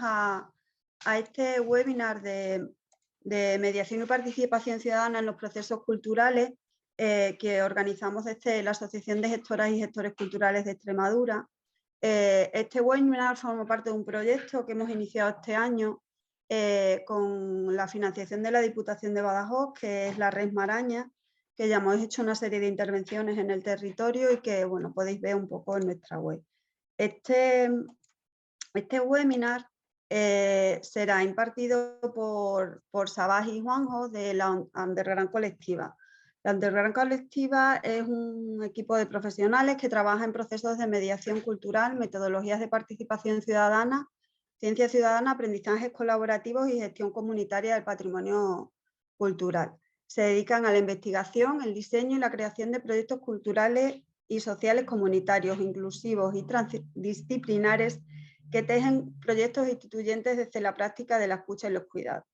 a este webinar de mediación y participación ciudadana en los procesos culturales que organizamos desde la Asociación de Gestoras y Gestores Culturales de Extremadura. Este webinar forma parte de un proyecto que hemos iniciado este año con la financiación de la Diputación de Badajoz, que es la Red Maraña, que ya hemos hecho una serie de intervenciones en el territorio y que bueno, podéis ver un poco en nuestra web. Este webinar será impartido por Sabaj y Juanjo de la Underground Colectiva. La Underground Colectiva es un equipo de profesionales que trabaja en procesos de mediación cultural, metodologías de participación ciudadana, ciencia ciudadana, aprendizajes colaborativos y gestión comunitaria del patrimonio cultural. Se dedican a la investigación, el diseño y la creación de proyectos culturales y sociales comunitarios, inclusivos y transdisciplinares que tejen proyectos instituyentes desde la práctica de la escucha y los cuidados.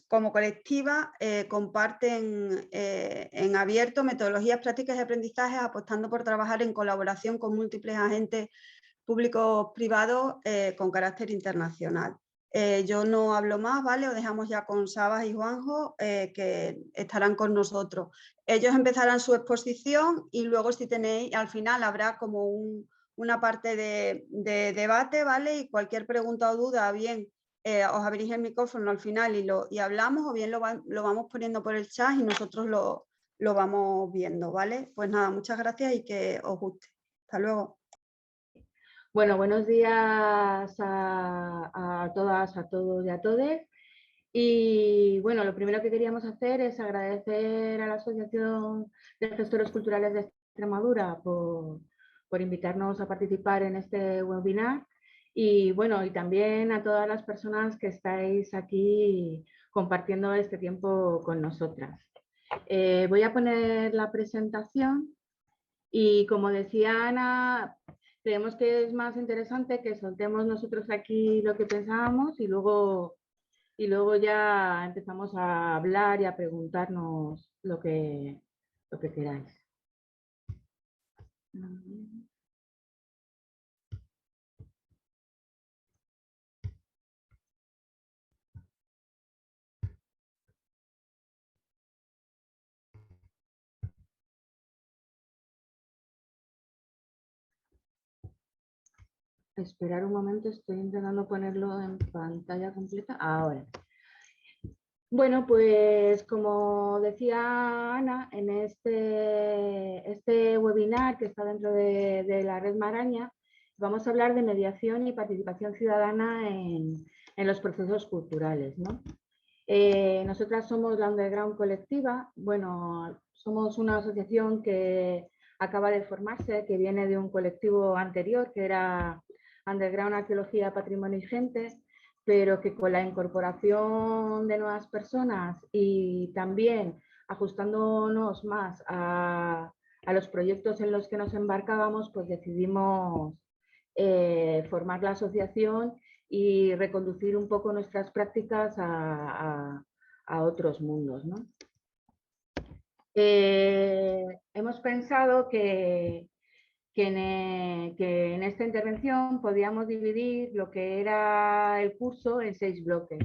Como colectiva comparten en abierto metodologías, prácticas y aprendizajes, apostando por trabajar en colaboración con múltiples agentes públicos privados con carácter internacional. Yo no hablo más, ¿vale? Os dejamos ya con Sabaj y Juanjo, que estarán con nosotros. Ellos empezarán su exposición y luego, si tenéis, al final habrá como una parte de debate, ¿vale? Y cualquier pregunta o duda, bien, os abrís el micrófono al final y hablamos, o bien lo vamos poniendo por el chat y nosotros lo vamos viendo, ¿vale? Pues nada, muchas gracias y que os guste. Hasta luego. Bueno, buenos días a todas, a todos y a todes. Y bueno, lo primero que queríamos hacer es agradecer a la Asociación de Gestores Culturales de Extremadura por invitarnos a participar en este webinar. Y bueno, y también a todas las personas que estáis aquí compartiendo este tiempo con nosotras. Voy a poner la presentación y, como decía Ana, creemos que es más interesante que soltemos nosotros aquí lo que pensábamos y luego ya empezamos a hablar y a preguntarnos lo que queráis. Esperar un momento, estoy intentando ponerlo en pantalla completa. Ahora. Bueno, pues como decía Ana, en este webinar que está dentro de la Red Maraña, vamos a hablar de mediación y participación ciudadana en los procesos culturales, ¿no? Nosotras somos la Underground Colectiva. Bueno, somos una asociación que acaba de formarse, que viene de un colectivo anterior, que era Underground Arqueología, Patrimonio y Gente, pero que con la incorporación de nuevas personas y también ajustándonos más a los proyectos en los que nos embarcábamos, pues decidimos formar la asociación y reconducir un poco nuestras prácticas a otros mundos, ¿no? Hemos pensado que en esta intervención podíamos dividir lo que era el curso en 6 bloques.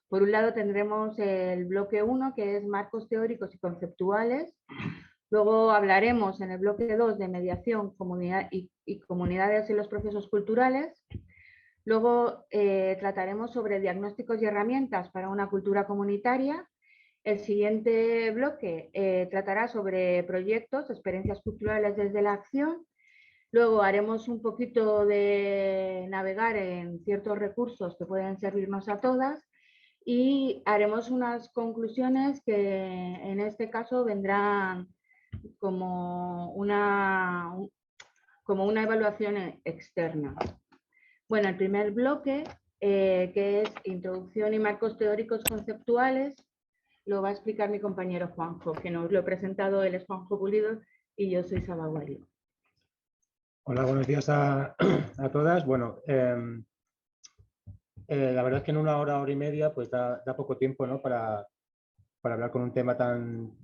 Por un lado tendremos el bloque 1, que es marcos teóricos y conceptuales. Luego hablaremos en el bloque 2 de mediación y comunidades en los procesos culturales. Luego trataremos sobre diagnósticos y herramientas para una cultura comunitaria. El siguiente bloque tratará sobre proyectos, experiencias culturales desde la acción. Luego haremos un poquito de navegar en ciertos recursos que pueden servirnos a todas y haremos unas conclusiones que en este caso vendrán como una evaluación externa. Bueno, el primer bloque, que es introducción y marcos teóricos conceptuales, lo va a explicar mi compañero Juanjo, que nos lo he presentado. Él es Juanjo Pulido y yo soy Sabaj Guario. Hola, buenos días a todas. Bueno, la verdad es que en una hora y media pues da poco tiempo, ¿no? para hablar con un tema tan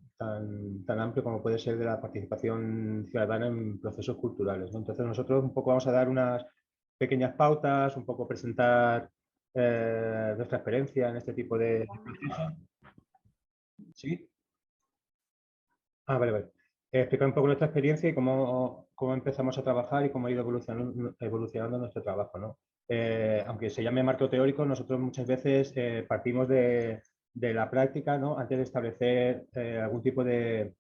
amplio como puede ser de la participación ciudadana en procesos culturales, ¿no? Entonces nosotros un poco vamos a dar unas pequeñas pautas, un poco presentar nuestra experiencia en este tipo de procesos. ¿Sí? Ah, vale, vale. Explicar un poco nuestra experiencia y cómo empezamos a trabajar y cómo ha ido evolucionando nuestro trabajo, ¿no? Aunque se llame marco teórico, nosotros muchas veces partimos de la práctica, ¿no? Antes de establecer algún tipo de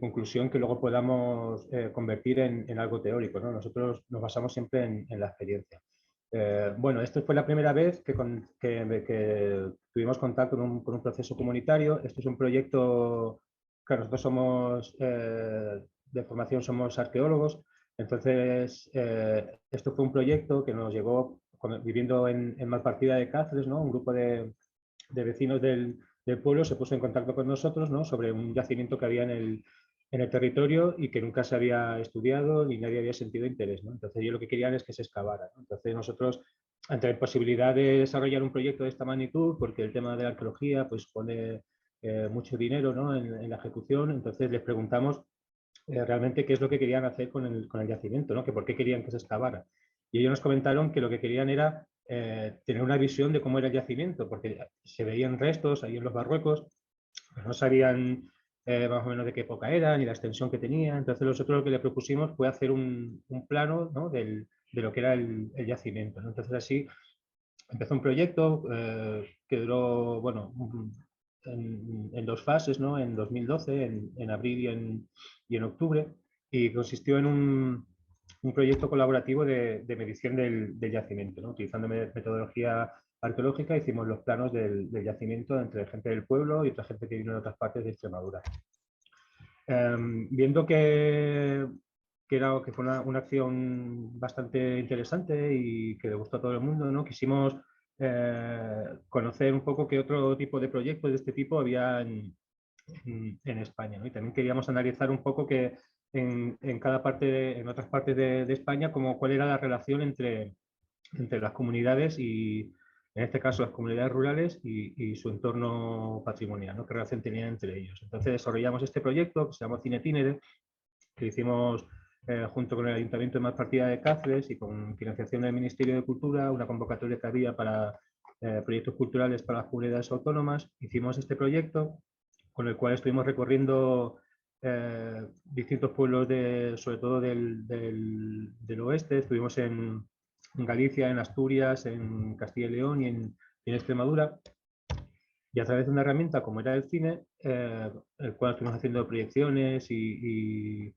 conclusión que luego podamos convertir en algo teórico, ¿no? Nosotros nos basamos siempre en la experiencia. Bueno, esta fue la primera vez que tuvimos contacto con un proceso comunitario. Esto es un proyecto, claro, nosotros somos, de formación somos arqueólogos, entonces esto fue un proyecto que nos llevó, viviendo en Malpartida de Cáceres, ¿no? Un grupo de vecinos del pueblo se puso en contacto con nosotros, ¿no? Sobre un yacimiento que había en el territorio y que nunca se había estudiado ni nadie había sentido interés, ¿no? Entonces ellos lo que querían es que se excavara, ¿no? Entonces nosotros, ante la posibilidad de desarrollar un proyecto de esta magnitud, porque el tema de la arqueología pues pone mucho dinero, ¿no? en la ejecución, entonces les preguntamos realmente qué es lo que querían hacer con el yacimiento, ¿no? Que por qué querían que se excavara. Y ellos nos comentaron que lo que querían era tener una visión de cómo era el yacimiento, porque se veían restos ahí en los barruecos, pero no sabían más o menos de qué época era, ni la extensión que tenía. Entonces nosotros lo que le propusimos fue hacer un plano, ¿no? de lo que era el yacimiento, ¿no? Entonces así empezó un proyecto que duró, bueno, en dos fases, ¿no? En 2012, en abril y en octubre, y consistió en un proyecto colaborativo de medición del yacimiento, ¿no? Utilizando metodología arqueológica hicimos los planos del yacimiento entre gente del pueblo y otra gente que vino de otras partes de Extremadura. Viendo que fue una acción bastante interesante y que le gustó a todo el mundo, ¿no? Quisimos conocer un poco qué otro tipo de proyectos de este tipo había en España, ¿no? Y también queríamos analizar un poco que en cada parte, en otras partes de España, cuál era la relación entre las comunidades y, en este caso, las comunidades rurales y su entorno patrimonial, ¿no? ¿Qué relación tenían entre ellos? Entonces desarrollamos este proyecto que se llama Cinetinere, que hicimos junto con el Ayuntamiento de Malpartida de Cáceres y con financiación del Ministerio de Cultura, una convocatoria que había para proyectos culturales para las comunidades autónomas. Hicimos este proyecto con el cual estuvimos recorriendo distintos pueblos, sobre todo del oeste. Estuvimos en Galicia, en Asturias, en Castilla y León y en Extremadura. Y a través de una herramienta como era el cine, el cual estuvimos haciendo proyecciones y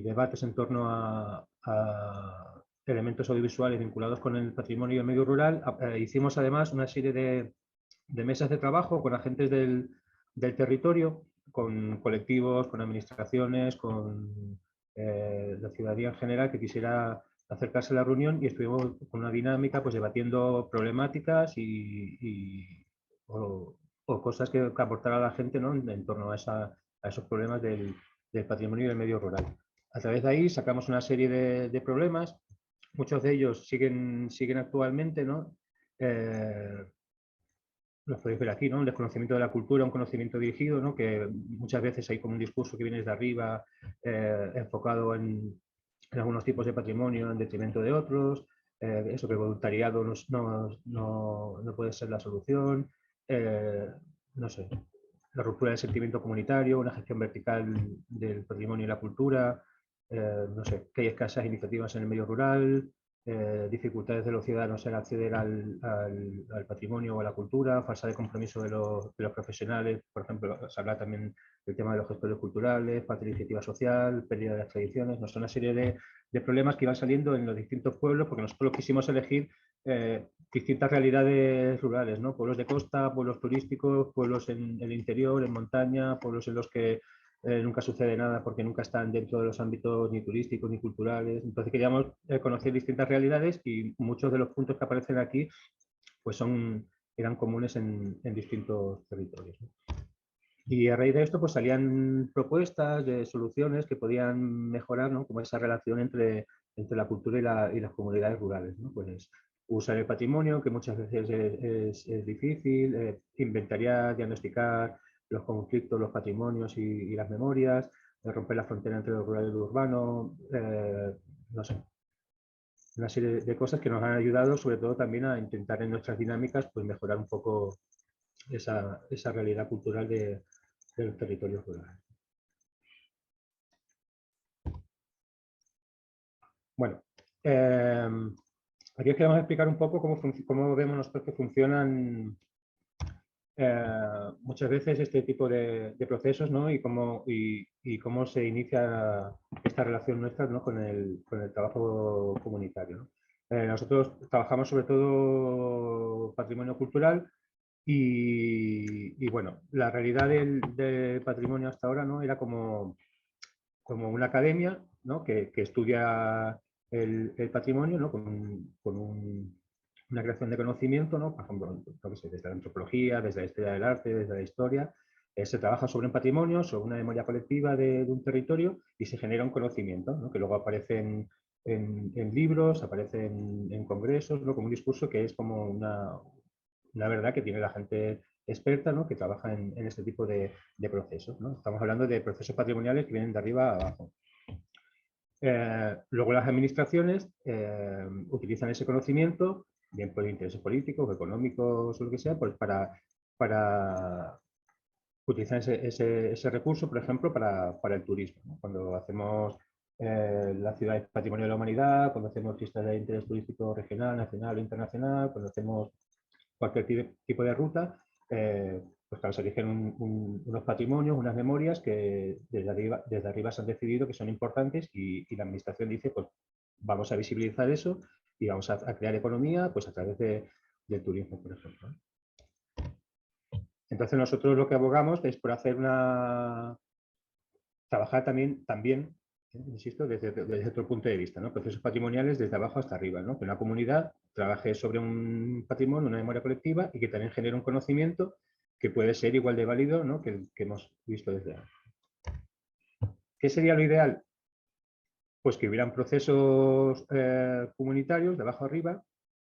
debates en torno a elementos audiovisuales vinculados con el patrimonio y el medio rural, hicimos además una serie de mesas de trabajo con agentes del territorio, con colectivos, con administraciones, con la ciudadanía en general que quisiera acercarse a la reunión, y estuvimos con una dinámica pues debatiendo problemáticas o cosas que aportar a la gente, ¿no? En torno a esos problemas del patrimonio y del medio rural. A través de ahí sacamos una serie de problemas, muchos de ellos siguen actualmente, ¿no? Los podéis ver aquí, ¿no? Un desconocimiento de la cultura, un conocimiento dirigido, ¿no? Que muchas veces hay como un discurso que viene desde arriba, enfocado en algunos tipos de patrimonio en detrimento de otros, eso que el voluntariado no puede ser la solución, no sé, la ruptura del sentimiento comunitario, una gestión vertical del patrimonio y la cultura, no sé, que hay escasas iniciativas en el medio rural, dificultades de los ciudadanos en acceder al patrimonio o a la cultura, falta de compromiso de los profesionales, por ejemplo, se habla también del tema de los gestores culturales, falta de iniciativa social, pérdida de las tradiciones, no son una serie de problemas que iban saliendo en los distintos pueblos, porque nosotros quisimos elegir distintas realidades rurales, ¿no? Pueblos de costa, pueblos turísticos, pueblos en el interior, en montaña, pueblos en los que nunca sucede nada porque nunca están dentro de los ámbitos ni turísticos ni culturales. Entonces queríamos conocer distintas realidades y muchos de los puntos que aparecen aquí pues eran comunes en distintos territorios, ¿no? Y a raíz de esto pues salían propuestas de soluciones que podían mejorar, ¿no? Como esa relación entre la cultura y las comunidades rurales, ¿no? Pues usar el patrimonio, que muchas veces es difícil, inventariar, diagnosticar los conflictos, los patrimonios y las memorias, romper la frontera entre lo rural y lo urbano, no sé, una serie de cosas que nos han ayudado sobre todo también a intentar en nuestras dinámicas pues mejorar un poco esa realidad cultural de los territorios rurales. Bueno, aquí os queremos explicar un poco cómo vemos nosotros que funcionan muchas veces este tipo de procesos, ¿no? y cómo se inicia esta relación nuestra, ¿no? con el trabajo comunitario, ¿no? Nosotros trabajamos sobre todo patrimonio cultural y bueno, la realidad del patrimonio hasta ahora, ¿no? Era como una academia, ¿no? que estudia el patrimonio, ¿no? con una creación de conocimiento, ¿no? Por ejemplo, desde la antropología, desde la historia del arte, desde la historia, se trabaja sobre un patrimonio, sobre una memoria colectiva de un territorio y se genera un conocimiento, ¿no? que luego aparece en libros, aparece en congresos, ¿no? como un discurso que es como una verdad que tiene la gente experta, ¿no? que trabaja en este tipo de procesos, ¿no? Estamos hablando de procesos patrimoniales que vienen de arriba a abajo. Luego las administraciones utilizan ese conocimiento, bien por intereses políticos, económicos o lo que sea, pues para utilizar ese recurso, por ejemplo, para el turismo, ¿no? Cuando hacemos la ciudad es patrimonio de la humanidad, cuando hacemos fiestas de interés turístico regional, nacional o internacional, cuando hacemos cualquier tipo de ruta, pues claro, se eligen unos patrimonios, unas memorias que desde arriba se han decidido que son importantes y la administración dice, pues vamos a visibilizar eso y vamos a crear economía pues a través del turismo, por ejemplo. Entonces nosotros lo que abogamos es por hacer trabajar también insisto, desde otro punto de vista, ¿no? Procesos patrimoniales desde abajo hasta arriba, ¿no? Que una comunidad trabaje sobre un patrimonio, una memoria colectiva y que también genere un conocimiento que puede ser igual de válido, ¿no? que el que hemos visto desde antes. ¿Qué sería lo ideal? Pues que hubieran procesos comunitarios de abajo arriba,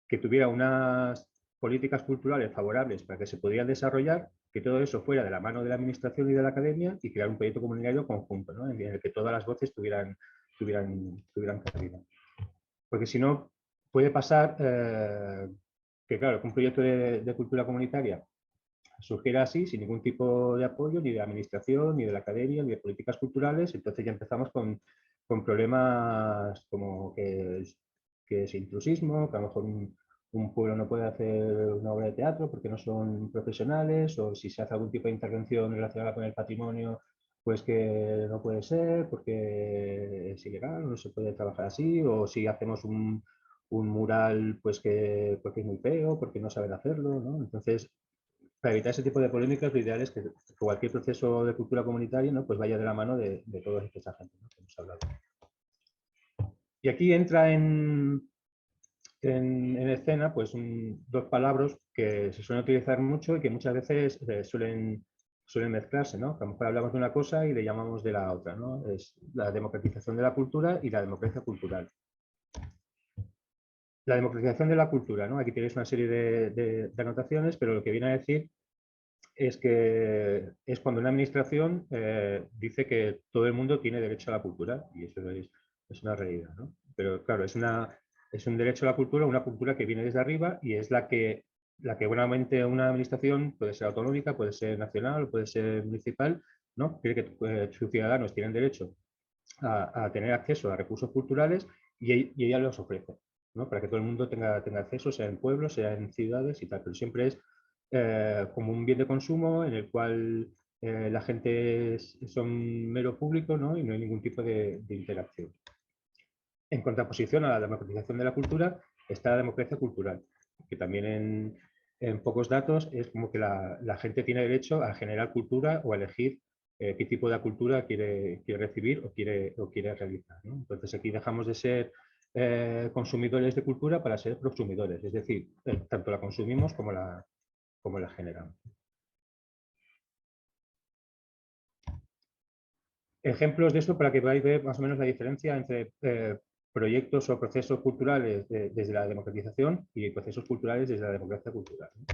que tuviera unas políticas culturales favorables para que se pudieran desarrollar, que todo eso fuera de la mano de la administración y de la academia y crear un proyecto comunitario conjunto, ¿no? En el que todas las voces tuvieran cabida. Porque si no, puede pasar que, claro, que un proyecto de cultura comunitaria surgiera así, sin ningún tipo de apoyo, ni de administración, ni de la academia, ni de políticas culturales, entonces ya empezamos con problemas como que es intrusismo, que a lo mejor un pueblo no puede hacer una obra de teatro porque no son profesionales, o si se hace algún tipo de intervención relacionada con el patrimonio, pues que no puede ser porque es ilegal, no se puede trabajar así, o si hacemos un mural pues porque es muy feo, porque no saben hacerlo, ¿no? Entonces, para evitar ese tipo de polémicas, lo ideal es que cualquier proceso de cultura comunitaria, ¿no? pues vaya de la mano de todos estos agentes, ¿no? que hemos hablado. Y aquí entra en escena pues dos palabras que se suelen utilizar mucho y que muchas veces suelen mezclarse, ¿no? Que a lo mejor hablamos de una cosa y le llamamos de la otra, ¿no? Es la democratización de la cultura y la democracia cultural. La democratización de la cultura, ¿no? Aquí tenéis una serie de anotaciones, pero lo que viene a decir es que es cuando una administración dice que todo el mundo tiene derecho a la cultura, y eso es una realidad, ¿no? Pero claro, es un derecho a la cultura, una cultura que viene desde arriba y es la que buenamente una administración puede ser autonómica, puede ser nacional, puede ser municipal, ¿no? Cree que sus ciudadanos tienen derecho a tener acceso a recursos culturales y ella los ofrece, ¿no? Para que todo el mundo tenga acceso, sea en pueblos, sea en ciudades y tal, pero siempre es como un bien de consumo en el cual la gente son mero público, ¿no? Y no hay ningún tipo de interacción. En contraposición a la democratización de la cultura está la democracia cultural, que también en pocos datos es como que la gente tiene derecho a generar cultura o a elegir qué tipo de cultura quiere recibir o quiere realizar, ¿no? Entonces aquí dejamos de ser consumidores de cultura para ser prosumidores, es decir, tanto la consumimos como la generamos. Ejemplos de esto para que podáis ver más o menos la diferencia entre proyectos o procesos culturales desde la democratización y procesos culturales desde la democracia cultural, ¿no?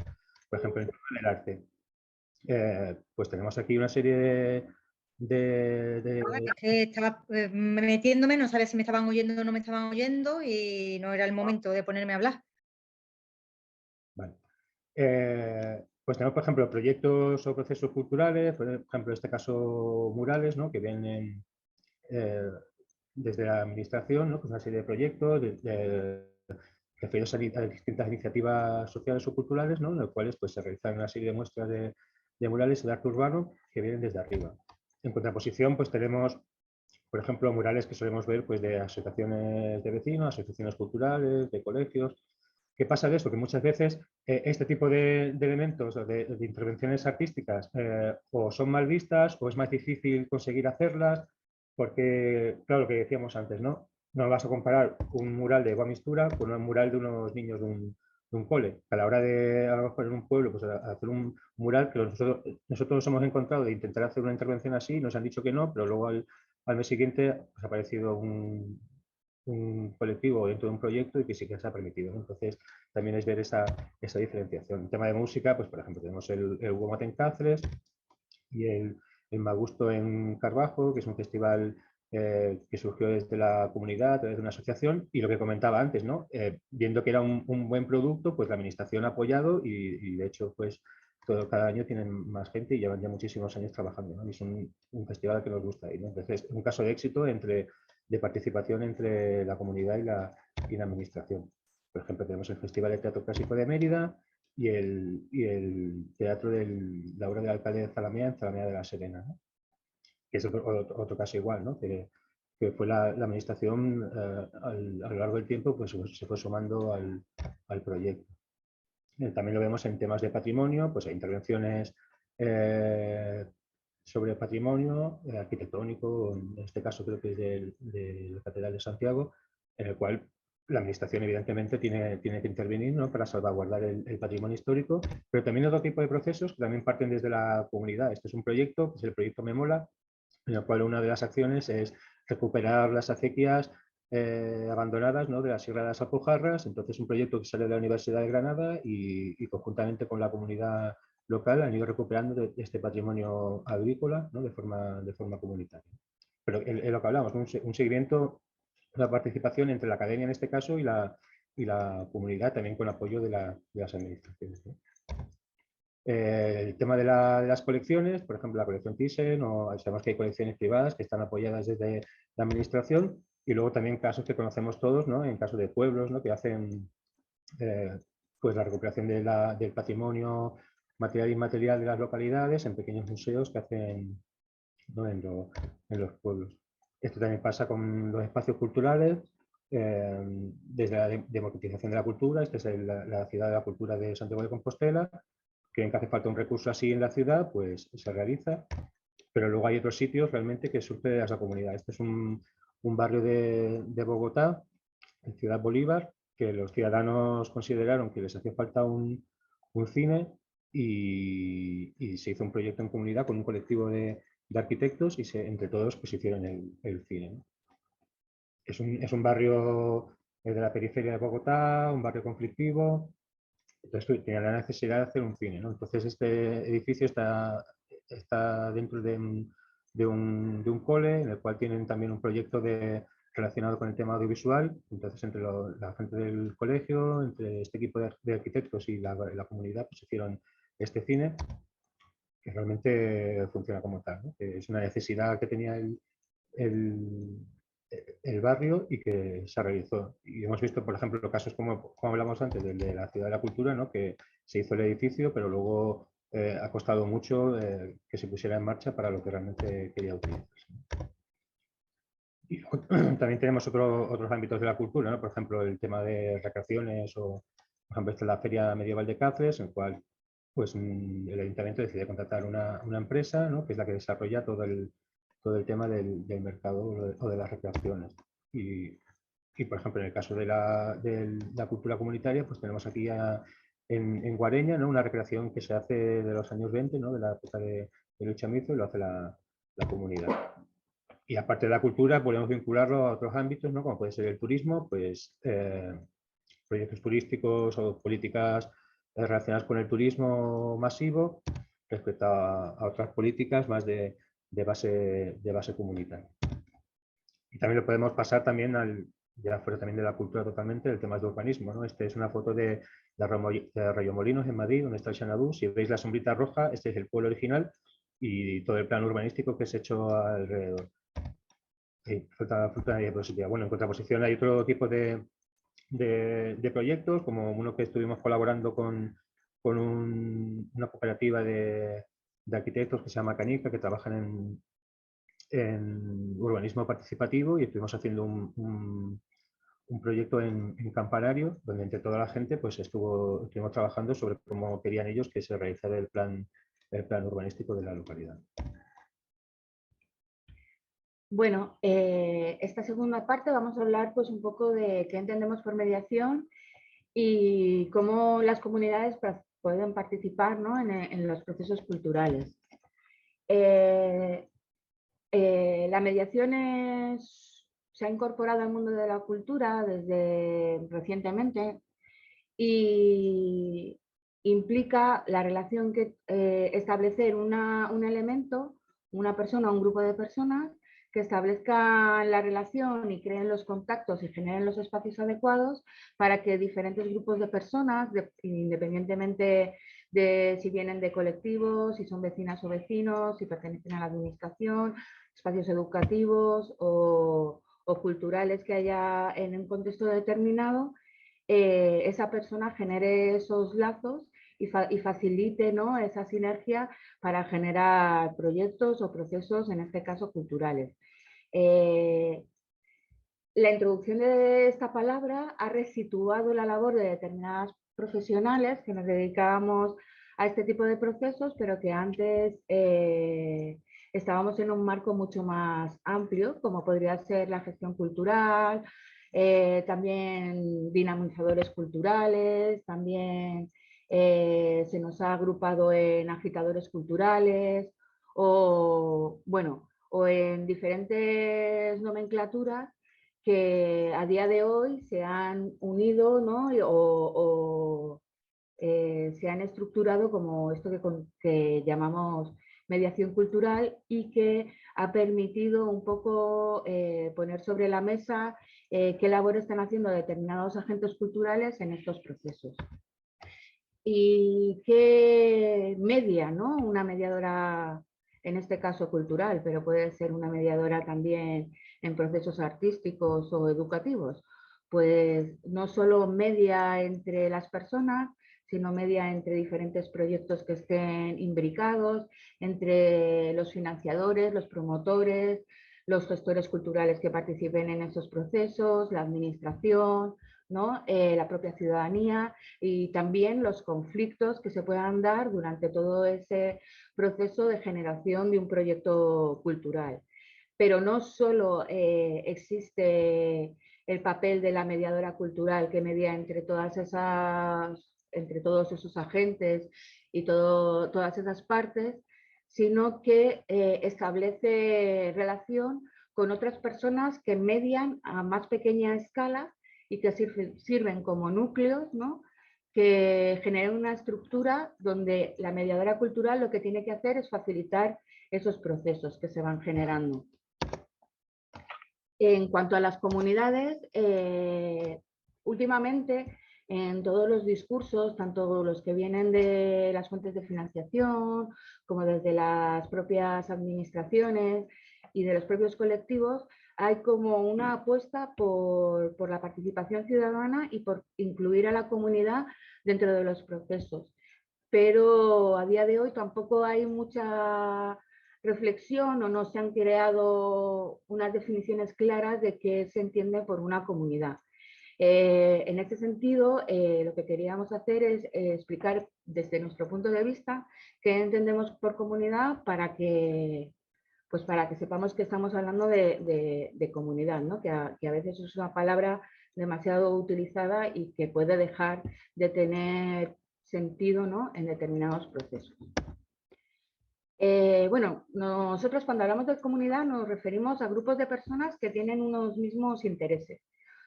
Por ejemplo, en el tema del arte. Pues tenemos aquí una serie Es que estaba metiéndome, no sabía si me estaban oyendo o no me estaban oyendo y no era el momento de ponerme a hablar. Vale. Pues tenemos, por ejemplo, proyectos o procesos culturales, por ejemplo, en este caso murales, ¿no? Que vienen desde la administración, ¿no? Pues una serie de proyectos referidos a distintas iniciativas sociales o culturales, ¿no? En los cuales pues, se realizan una serie de muestras de murales de arte urbano que vienen desde arriba. En contraposición, pues tenemos, por ejemplo, murales que solemos ver pues, de asociaciones de vecinos, asociaciones culturales, de colegios. ¿Qué pasa de eso? Que muchas veces este tipo de elementos o de intervenciones artísticas o son mal vistas o es más difícil conseguir hacerlas porque, claro, lo que decíamos antes, ¿no? No vas a comparar un mural de Guamistura con un mural de unos niños de un cole. A la hora de, a lo mejor en un pueblo, pues hacer un mural que nosotros hemos encontrado de intentar hacer una intervención así, nos han dicho que no, pero luego al mes siguiente pues, ha aparecido un colectivo dentro de un proyecto y que sí que se ha permitido, ¿no? Entonces, también es ver esa diferenciación. En tema de música, pues por ejemplo, tenemos el Hugo en Cáceres y el Magusto en Carbajo, que es un festival que surgió desde la comunidad, a través de una asociación, y lo que comentaba antes, ¿no? Viendo que era un buen producto, pues la administración ha apoyado y de hecho, pues cada año tienen más gente y llevan ya muchísimos años trabajando, ¿no? Y es un festival que nos gusta, ¿no? Entonces, un caso de éxito de participación entre la comunidad y la administración. Por ejemplo, tenemos el Festival de Teatro Clásico de Mérida y el teatro de la obra del alcalde de Zalamea en Zalamea de la Serena, ¿no? Que es otro caso igual, ¿no? Que fue la administración a lo largo del tiempo pues, se fue sumando al proyecto. También lo vemos en temas de patrimonio, pues hay intervenciones sobre patrimonio arquitectónico, en este caso creo que es de la Catedral de Santiago, en el cual la administración evidentemente tiene que intervenir, ¿no? Para salvaguardar el patrimonio histórico, pero también otro tipo de procesos que también parten desde la comunidad. Este es un proyecto, que es el proyecto Memola, en el cual una de las acciones es recuperar las acequias abandonadas, ¿no? De la Sierra de las Alpujarras. Entonces, un proyecto que sale de la Universidad de Granada y conjuntamente con la comunidad local han ido recuperando este patrimonio agrícola, ¿no? de forma comunitaria. Pero es lo que hablamos, ¿no? Un seguimiento, una participación entre la academia en este caso y la comunidad, también con apoyo de las administraciones, ¿no? El tema de las colecciones, por ejemplo, la colección Thyssen, o sabemos que hay colecciones privadas que están apoyadas desde la administración, y luego también casos que conocemos todos, ¿no? En caso de pueblos, ¿no? Que hacen pues la recuperación del patrimonio material e inmaterial de las localidades en pequeños museos que hacen, ¿no? en los pueblos. Esto también pasa con los espacios culturales, desde la democratización de la cultura. Esta es la Ciudad de la Cultura de Santiago de Compostela. Creen que hace falta un recurso así en la ciudad, pues se realiza, pero luego hay otros sitios realmente que surge de esa comunidad. Este es un barrio de Bogotá, en Ciudad Bolívar, que los ciudadanos consideraron que les hacía falta un cine y se hizo un proyecto en comunidad con un colectivo de arquitectos y entre todos pues hicieron el cine, ¿no? Es un barrio de la periferia de Bogotá, un barrio conflictivo. Entonces tenía la necesidad de hacer un cine, ¿no? Entonces este edificio está dentro de un cole, en el cual tienen también un proyecto relacionado con el tema audiovisual. Entonces entre la gente del colegio, entre este equipo de arquitectos y la comunidad, pues hicieron este cine que realmente funciona como tal, ¿no? Que es una necesidad que tenía el barrio y que se realizó. Y hemos visto, por ejemplo, casos como hablamos antes, del de la Ciudad de la Cultura, ¿no? Que se hizo el edificio, pero luego ha costado mucho que se pusiera en marcha para lo que realmente quería utilizarse. Y luego, también tenemos otros ámbitos de la cultura, ¿no? Por ejemplo, el tema de recreaciones o, por ejemplo, esta es la Feria Medieval de Cáceres, en el cual pues, el ayuntamiento decide contratar una empresa, ¿no? Que es la que desarrolla todo el tema del mercado o de las recreaciones. Y, por ejemplo, en el caso de la cultura comunitaria, pues tenemos aquí en Guareña, ¿no? Una recreación que se hace de los años 20, ¿no? De la época de Luis Chamizo, y lo hace la comunidad. Y aparte de la cultura, podemos vincularlo a otros ámbitos, ¿no? Como puede ser el turismo, pues proyectos turísticos o políticas relacionadas con el turismo masivo respecto a otras políticas más de base comunitaria. Y también lo podemos pasar también ya fuera también de la cultura totalmente, el tema de urbanismo, ¿no? Esta es una foto de Arroyomolinos en Madrid, donde está el Xanadu. Si veis la sombrita roja, este es el pueblo original y todo el plan urbanístico que se ha hecho alrededor. Fruta de diapositiva. Bueno, en contraposición hay otro tipo de proyectos, como uno que estuvimos colaborando con una cooperativa de arquitectos que se llama Canica, que trabajan en urbanismo participativo, y estuvimos haciendo un proyecto en Campanario, donde entre toda la gente pues estuvimos trabajando sobre cómo querían ellos que se realizara el plan urbanístico de la localidad. Bueno, esta segunda parte vamos a hablar pues un poco de qué entendemos por mediación y cómo las comunidades pueden participar, ¿no?, en los procesos culturales. La mediación se ha incorporado al mundo de la cultura desde recientemente y implica la relación que establecer un elemento, una persona, un grupo de personas que establezcan la relación y creen los contactos y generen los espacios adecuados para que diferentes grupos de personas, independientemente de si vienen de colectivos, si son vecinas o vecinos, si pertenecen a la administración, espacios educativos o culturales que haya en un contexto determinado, esa persona genere esos lazos y facilite, ¿no?, esa sinergia para generar proyectos o procesos, en este caso culturales. La introducción de esta palabra ha resituado la labor de determinadas profesionales que nos dedicábamos a este tipo de procesos, pero que antes estábamos en un marco mucho más amplio, como podría ser la gestión cultural, también dinamizadores culturales, también se nos ha agrupado en agitadores culturales o, bueno, o en diferentes nomenclaturas que a día de hoy se han unido, ¿no?, se han estructurado como esto que llamamos mediación cultural y que ha permitido un poco poner sobre la mesa qué labor están haciendo determinados agentes culturales en estos procesos. Y qué media, ¿no?, una mediadora, en este caso cultural, pero puede ser una mediadora también en procesos artísticos o educativos. Pues no solo media entre las personas, sino media entre diferentes proyectos que estén imbricados, entre los financiadores, los promotores, los gestores culturales que participen en esos procesos, la administración, ¿no?, la propia ciudadanía y también los conflictos que se puedan dar durante todo ese proceso de generación de un proyecto cultural. Pero no solo existe el papel de la mediadora cultural que media entre todos esos agentes y todas esas partes, sino que establece relación con otras personas que median a más pequeña escala y que sirven como núcleos, ¿no?, que generan una estructura donde la mediadora cultural lo que tiene que hacer es facilitar esos procesos que se van generando. En cuanto a las comunidades, últimamente en todos los discursos, tanto los que vienen de las fuentes de financiación como desde las propias administraciones y de los propios colectivos, hay como una apuesta por la participación ciudadana y por incluir a la comunidad dentro de los procesos. Pero a día de hoy tampoco hay mucha reflexión o no se han creado unas definiciones claras de qué se entiende por una comunidad. En este sentido, lo que queríamos hacer es explicar desde nuestro punto de vista qué entendemos por comunidad para que sepamos que estamos hablando de comunidad, ¿no?, que a veces es una palabra demasiado utilizada y que puede dejar de tener sentido, ¿no?, en determinados procesos. Bueno, nosotros cuando hablamos de comunidad nos referimos a grupos de personas que tienen unos mismos intereses.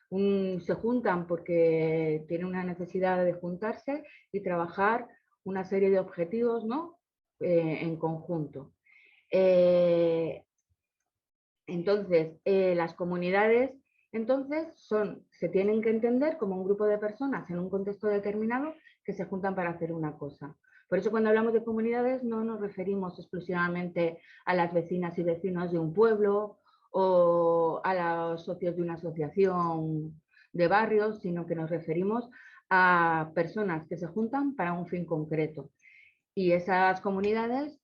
Se juntan porque tienen una necesidad de juntarse y trabajar una serie de objetivos, ¿no?, en conjunto. Entonces, las comunidades se tienen que entender como un grupo de personas en un contexto determinado que se juntan para hacer una cosa. Por eso cuando hablamos de comunidades no nos referimos exclusivamente a las vecinas y vecinos de un pueblo o a los socios de una asociación de barrios, sino que nos referimos a personas que se juntan para un fin concreto. Y esas comunidades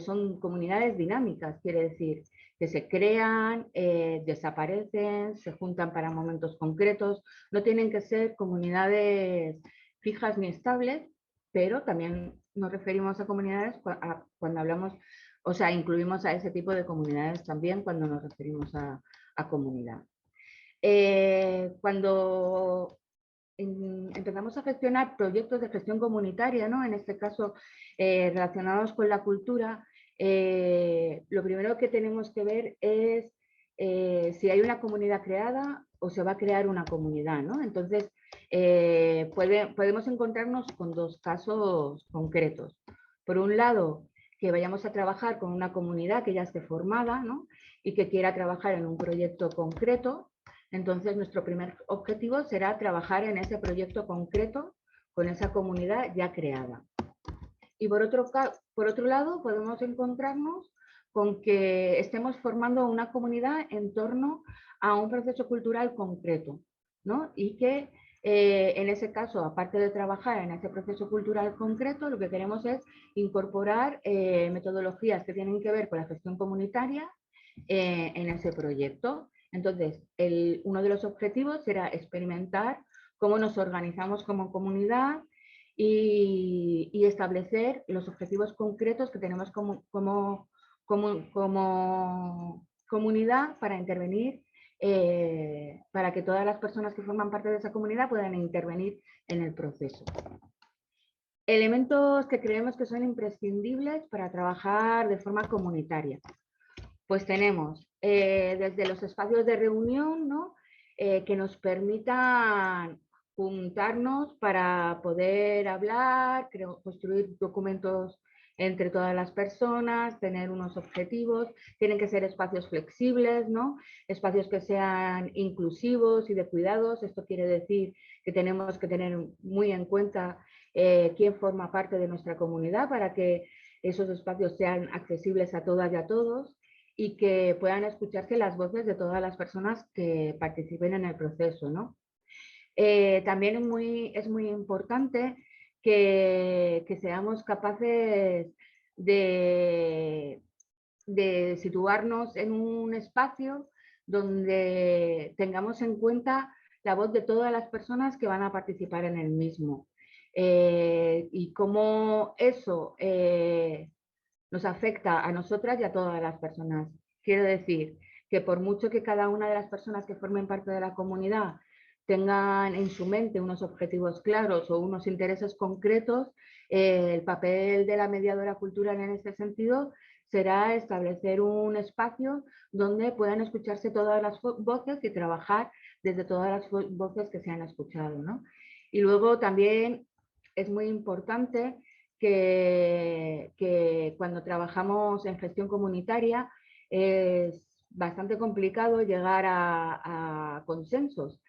son comunidades dinámicas, quiere decir que se crean, desaparecen, se juntan para momentos concretos. No tienen que ser comunidades fijas ni estables, pero también nos referimos a comunidades cuando hablamos, o sea, incluimos a ese tipo de comunidades también cuando nos referimos a comunidad. Cuando empezamos a gestionar proyectos de gestión comunitaria, ¿no? En este caso relacionados con la cultura, lo primero que tenemos que ver es si hay una comunidad creada o se va a crear una comunidad, ¿no? Entonces, podemos encontrarnos con dos casos concretos. Por un lado, que vayamos a trabajar con una comunidad que ya esté formada, ¿no? Y que quiera trabajar en un proyecto concreto. Entonces, nuestro primer objetivo será trabajar en ese proyecto concreto con esa comunidad ya creada. Y por otro lado, podemos encontrarnos con que estemos formando una comunidad en torno a un proceso cultural concreto, ¿no? Y que en ese caso, aparte de trabajar en ese proceso cultural concreto, lo que queremos es incorporar metodologías que tienen que ver con la gestión comunitaria en ese proyecto. Entonces, uno de los objetivos será experimentar cómo nos organizamos como comunidad y establecer los objetivos concretos que tenemos como comunidad para intervenir, para que todas las personas que forman parte de esa comunidad puedan intervenir en el proceso. Elementos que creemos que son imprescindibles para trabajar de forma comunitaria. Pues tenemos desde los espacios de reunión, ¿no? Que nos permitan juntarnos para poder hablar, construir documentos entre todas las personas, tener unos objetivos. Tienen que ser espacios flexibles, ¿no? Espacios que sean inclusivos y de cuidados. Esto quiere decir que tenemos que tener muy en cuenta quién forma parte de nuestra comunidad para que esos espacios sean accesibles a todas y a todos, y que puedan escucharse las voces de todas las personas que participen en el proceso, ¿no? También es muy importante que seamos capaces de situarnos en un espacio donde tengamos en cuenta la voz de todas las personas que van a participar en el mismo. Y cómo eso nos afecta a nosotras y a todas las personas. Quiero decir que por mucho que cada una de las personas que formen parte de la comunidad tengan en su mente unos objetivos claros o unos intereses concretos, el papel de la mediadora cultural en este sentido será establecer un espacio donde puedan escucharse todas las voces y trabajar desde todas las voces que se han escuchado, ¿no? Y luego también es muy importante que cuando trabajamos en gestión comunitaria es bastante complicado llegar a consensos,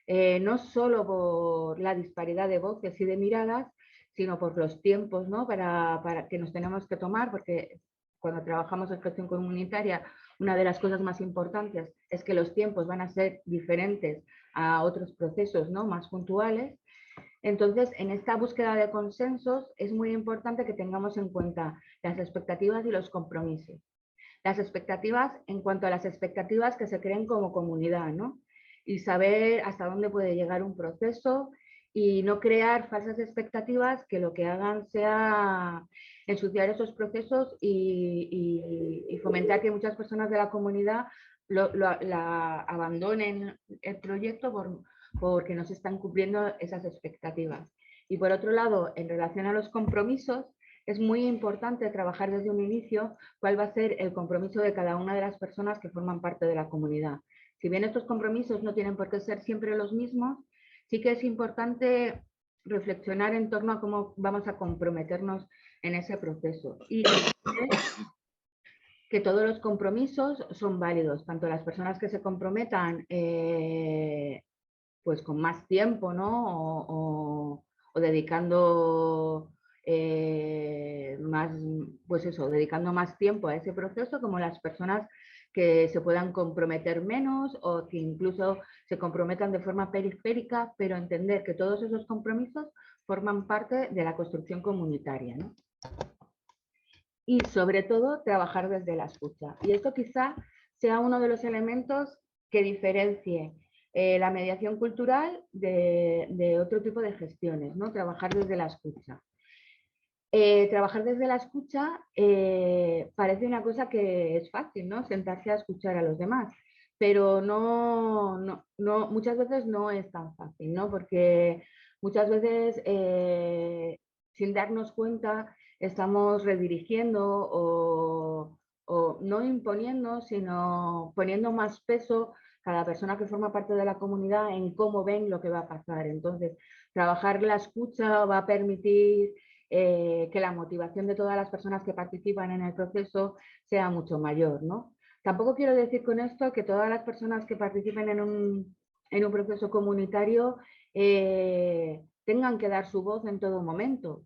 no solo por la disparidad de voces y de miradas, sino por los tiempos, ¿no? para que nos tenemos que tomar, porque cuando trabajamos en gestión comunitaria, una de las cosas más importantes es que los tiempos van a ser diferentes a otros procesos, ¿no? Más puntuales. Entonces, en esta búsqueda de consensos es muy importante que tengamos en cuenta las expectativas y los compromisos. Las expectativas en cuanto a las expectativas que se creen como comunidad, ¿no? Y saber hasta dónde puede llegar un proceso y no crear falsas expectativas que lo que hagan sea ensuciar esos procesos y fomentar que muchas personas de la comunidad abandonen el proyecto porque no se están cumpliendo esas expectativas. Y por otro lado, en relación a los compromisos, es muy importante trabajar desde un inicio cuál va a ser el compromiso de cada una de las personas que forman parte de la comunidad. Si bien estos compromisos no tienen por qué ser siempre los mismos, sí que es importante reflexionar en torno a cómo vamos a comprometernos en ese proceso. Y que todos los compromisos son válidos, tanto las personas que se comprometan pues con más tiempo, ¿no? O dedicando más, pues eso, dedicando más tiempo a ese proceso, como las personas que se puedan comprometer menos o que incluso se comprometan de forma periférica, pero entender que todos esos compromisos forman parte de la construcción comunitaria, ¿no? Y sobre todo trabajar desde la escucha. Y esto quizá sea uno de los elementos que diferencie la mediación cultural de otro tipo de gestiones, ¿no? Trabajar desde la escucha. Trabajar desde la escucha parece una cosa que es fácil, ¿no? Sentarse a escuchar a los demás, pero muchas veces no es tan fácil, ¿no? Porque muchas veces sin darnos cuenta estamos redirigiendo o no imponiendo, sino poniendo más peso cada persona que forma parte de la comunidad en cómo ven lo que va a pasar. Entonces, trabajar la escucha va a permitir que la motivación de todas las personas que participan en el proceso sea mucho mayor, ¿no? Tampoco quiero decir con esto que todas las personas que participen en un proceso comunitario tengan que dar su voz en todo momento,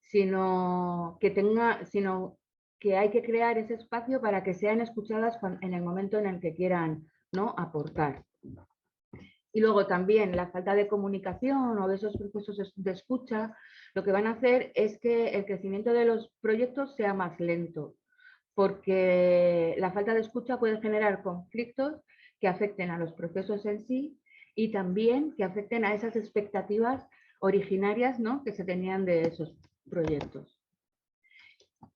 sino que hay que crear ese espacio para que sean escuchadas en el momento en el que quieran, ¿no? Aportar. Y luego también la falta de comunicación o de esos procesos de escucha, lo que van a hacer es que el crecimiento de los proyectos sea más lento, porque la falta de escucha puede generar conflictos que afecten a los procesos en sí y también que afecten a esas expectativas originarias, ¿no? Que se tenían de esos proyectos.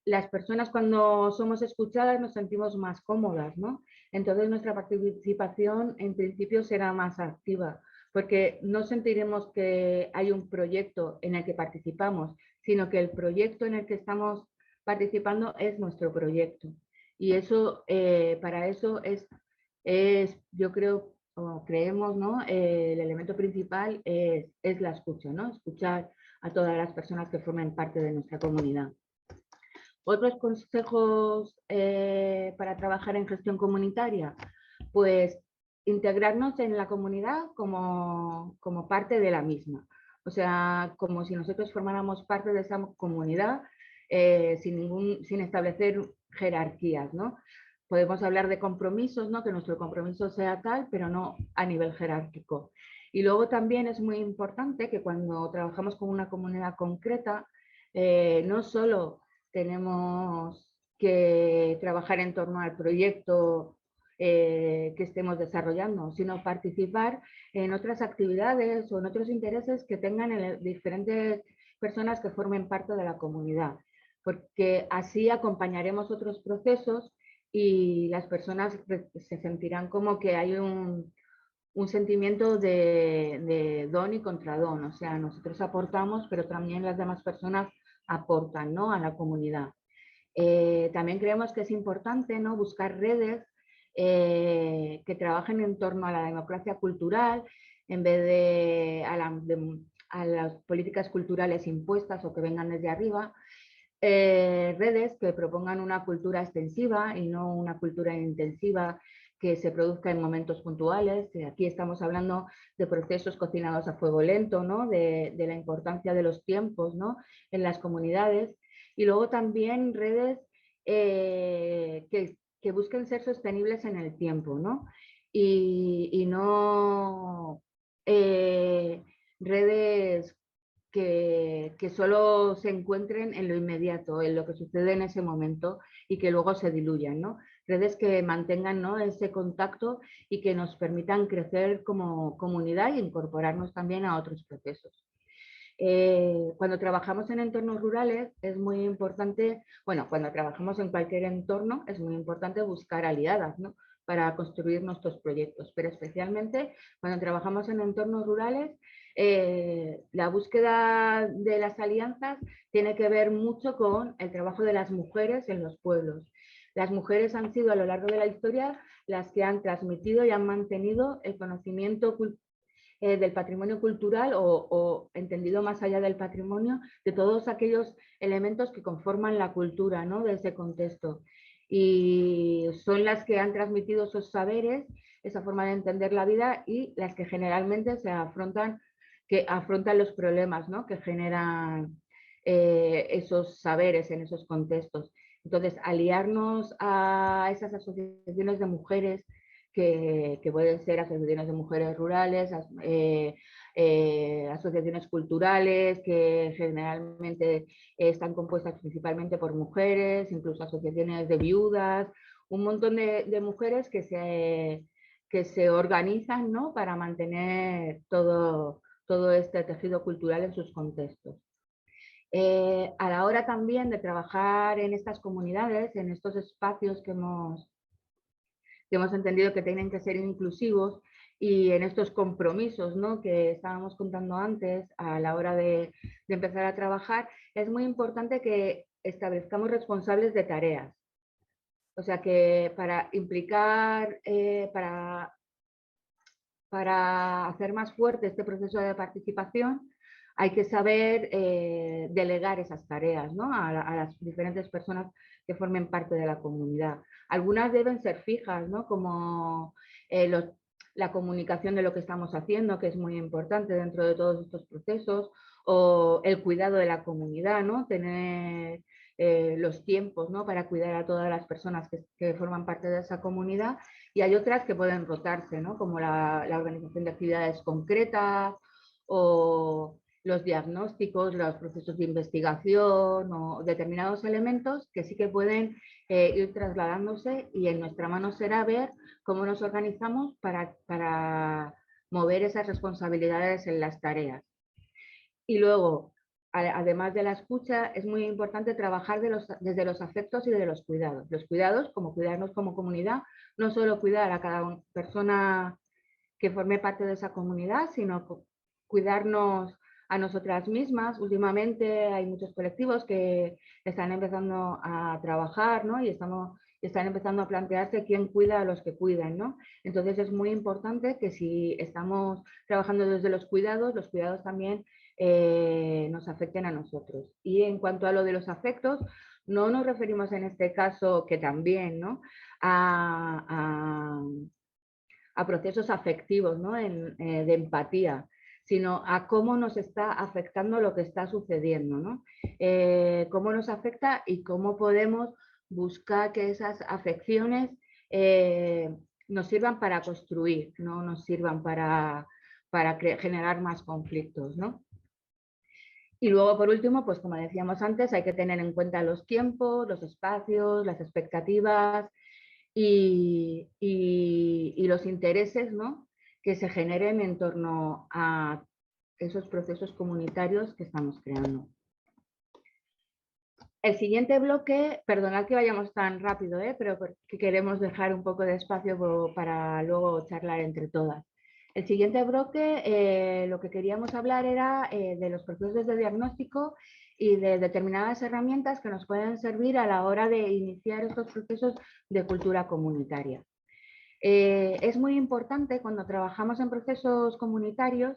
Las personas cuando somos escuchadas nos sentimos más cómodas, ¿no? Entonces nuestra participación en principio será más activa, porque no sentiremos que hay un proyecto en el que participamos, sino que el proyecto en el que estamos participando es nuestro proyecto. Y eso, para eso es, yo creo, o creemos, ¿no? El elemento principal es la escucha, ¿no? Escuchar a todas las personas que formen parte de nuestra comunidad. Otros consejos para trabajar en gestión comunitaria, pues integrarnos en la comunidad como parte de la misma. O sea, como si nosotros formáramos parte de esa comunidad sin establecer jerarquías, ¿no? Podemos hablar de compromisos, ¿no? Que nuestro compromiso sea tal, pero no a nivel jerárquico. Y luego también es muy importante que cuando trabajamos con una comunidad concreta, no solo tenemos que trabajar en torno al proyecto que estemos desarrollando, sino participar en otras actividades o en otros intereses que tengan diferentes personas que formen parte de la comunidad, porque así acompañaremos otros procesos y las personas se sentirán como que hay un sentimiento de don y contradón, o sea, nosotros aportamos, pero también las demás personas aportan, ¿no? A la comunidad. También creemos que es importante, ¿no? Buscar redes que trabajen en torno a la democracia cultural en vez de a las políticas culturales impuestas o que vengan desde arriba. Redes que propongan una cultura extensiva y no una cultura intensiva que se produzca en momentos puntuales. Aquí estamos hablando de procesos cocinados a fuego lento, ¿no? De la importancia de los tiempos, ¿no? En las comunidades. Y luego también redes que busquen ser sostenibles en el tiempo, ¿no? Y no redes que solo se encuentren en lo inmediato, en lo que sucede en ese momento y que luego se diluyan, ¿no? Redes que mantengan, ¿no? Ese contacto y que nos permitan crecer como comunidad e incorporarnos también a otros procesos. Cuando trabajamos en entornos rurales es muy importante, bueno, cuando trabajamos en cualquier entorno es muy importante buscar aliadas, ¿no? Para construir nuestros proyectos, pero especialmente cuando trabajamos en entornos rurales, la búsqueda de las alianzas tiene que ver mucho con el trabajo de las mujeres en los pueblos. Las mujeres han sido a lo largo de la historia las que han transmitido y han mantenido el conocimiento del patrimonio cultural o entendido más allá del patrimonio, de todos aquellos elementos que conforman la cultura, ¿no? De ese contexto. y son las que han transmitido esos saberes, esa forma de entender la vida y las que generalmente afrontan los problemas, ¿no? Que generan esos saberes en esos contextos. Entonces, aliarnos a esas asociaciones de mujeres que pueden ser asociaciones de mujeres rurales, asociaciones culturales que generalmente están compuestas principalmente por mujeres, incluso asociaciones de viudas, un montón de mujeres que se organizan, ¿no? Para mantener todo este tejido cultural en sus contextos. A la hora también de trabajar en estas comunidades, en estos espacios que hemos entendido que tienen que ser inclusivos y en estos compromisos, ¿no? Que estábamos contando antes a la hora de empezar a trabajar, es muy importante que establezcamos responsables de tareas. O sea que para implicar, para hacer más fuerte este proceso de participación, hay que saber delegar esas tareas, ¿no? a las diferentes personas que formen parte de la comunidad. Algunas deben ser fijas, ¿no? Como la comunicación de lo que estamos haciendo, que es muy importante dentro de todos estos procesos, o el cuidado de la comunidad, ¿no? Tener los tiempos, ¿no? Para cuidar a todas las personas que forman parte de esa comunidad, y hay otras que pueden rotarse, ¿no? Como la organización de actividades concretas o los diagnósticos, los procesos de investigación o determinados elementos que sí que pueden ir trasladándose, y en nuestra mano será ver cómo nos organizamos para mover esas responsabilidades en las tareas. Y luego, además de la escucha, es muy importante trabajar desde los afectos y de los cuidados. Los cuidados, como cuidarnos como comunidad, no solo cuidar a cada persona que forme parte de esa comunidad, sino cuidarnos a nosotras mismas. Últimamente hay muchos colectivos que están empezando a trabajar, ¿no? Y están empezando a plantearse quién cuida a los que cuidan, ¿no? Entonces es muy importante que si estamos trabajando desde los cuidados también nos afecten a nosotros. Y en cuanto a lo de los afectos, no nos referimos en este caso, que también, ¿no? a procesos afectivos, ¿no? De empatía, sino a cómo nos está afectando lo que está sucediendo, ¿no? Cómo nos afecta y cómo podemos buscar que esas afecciones nos sirvan para construir, no nos sirvan para generar más conflictos, ¿no? Y luego, por último, pues como decíamos antes, hay que tener en cuenta los tiempos, los espacios, las expectativas y los intereses, ¿no? Que se generen en torno a esos procesos comunitarios que estamos creando. El siguiente bloque, perdonad que vayamos tan rápido, pero porque queremos dejar un poco de espacio para luego charlar entre todas. El siguiente bloque, lo que queríamos hablar era de los procesos de diagnóstico y de determinadas herramientas que nos pueden servir a la hora de iniciar estos procesos de cultura comunitaria. Es muy importante cuando trabajamos en procesos comunitarios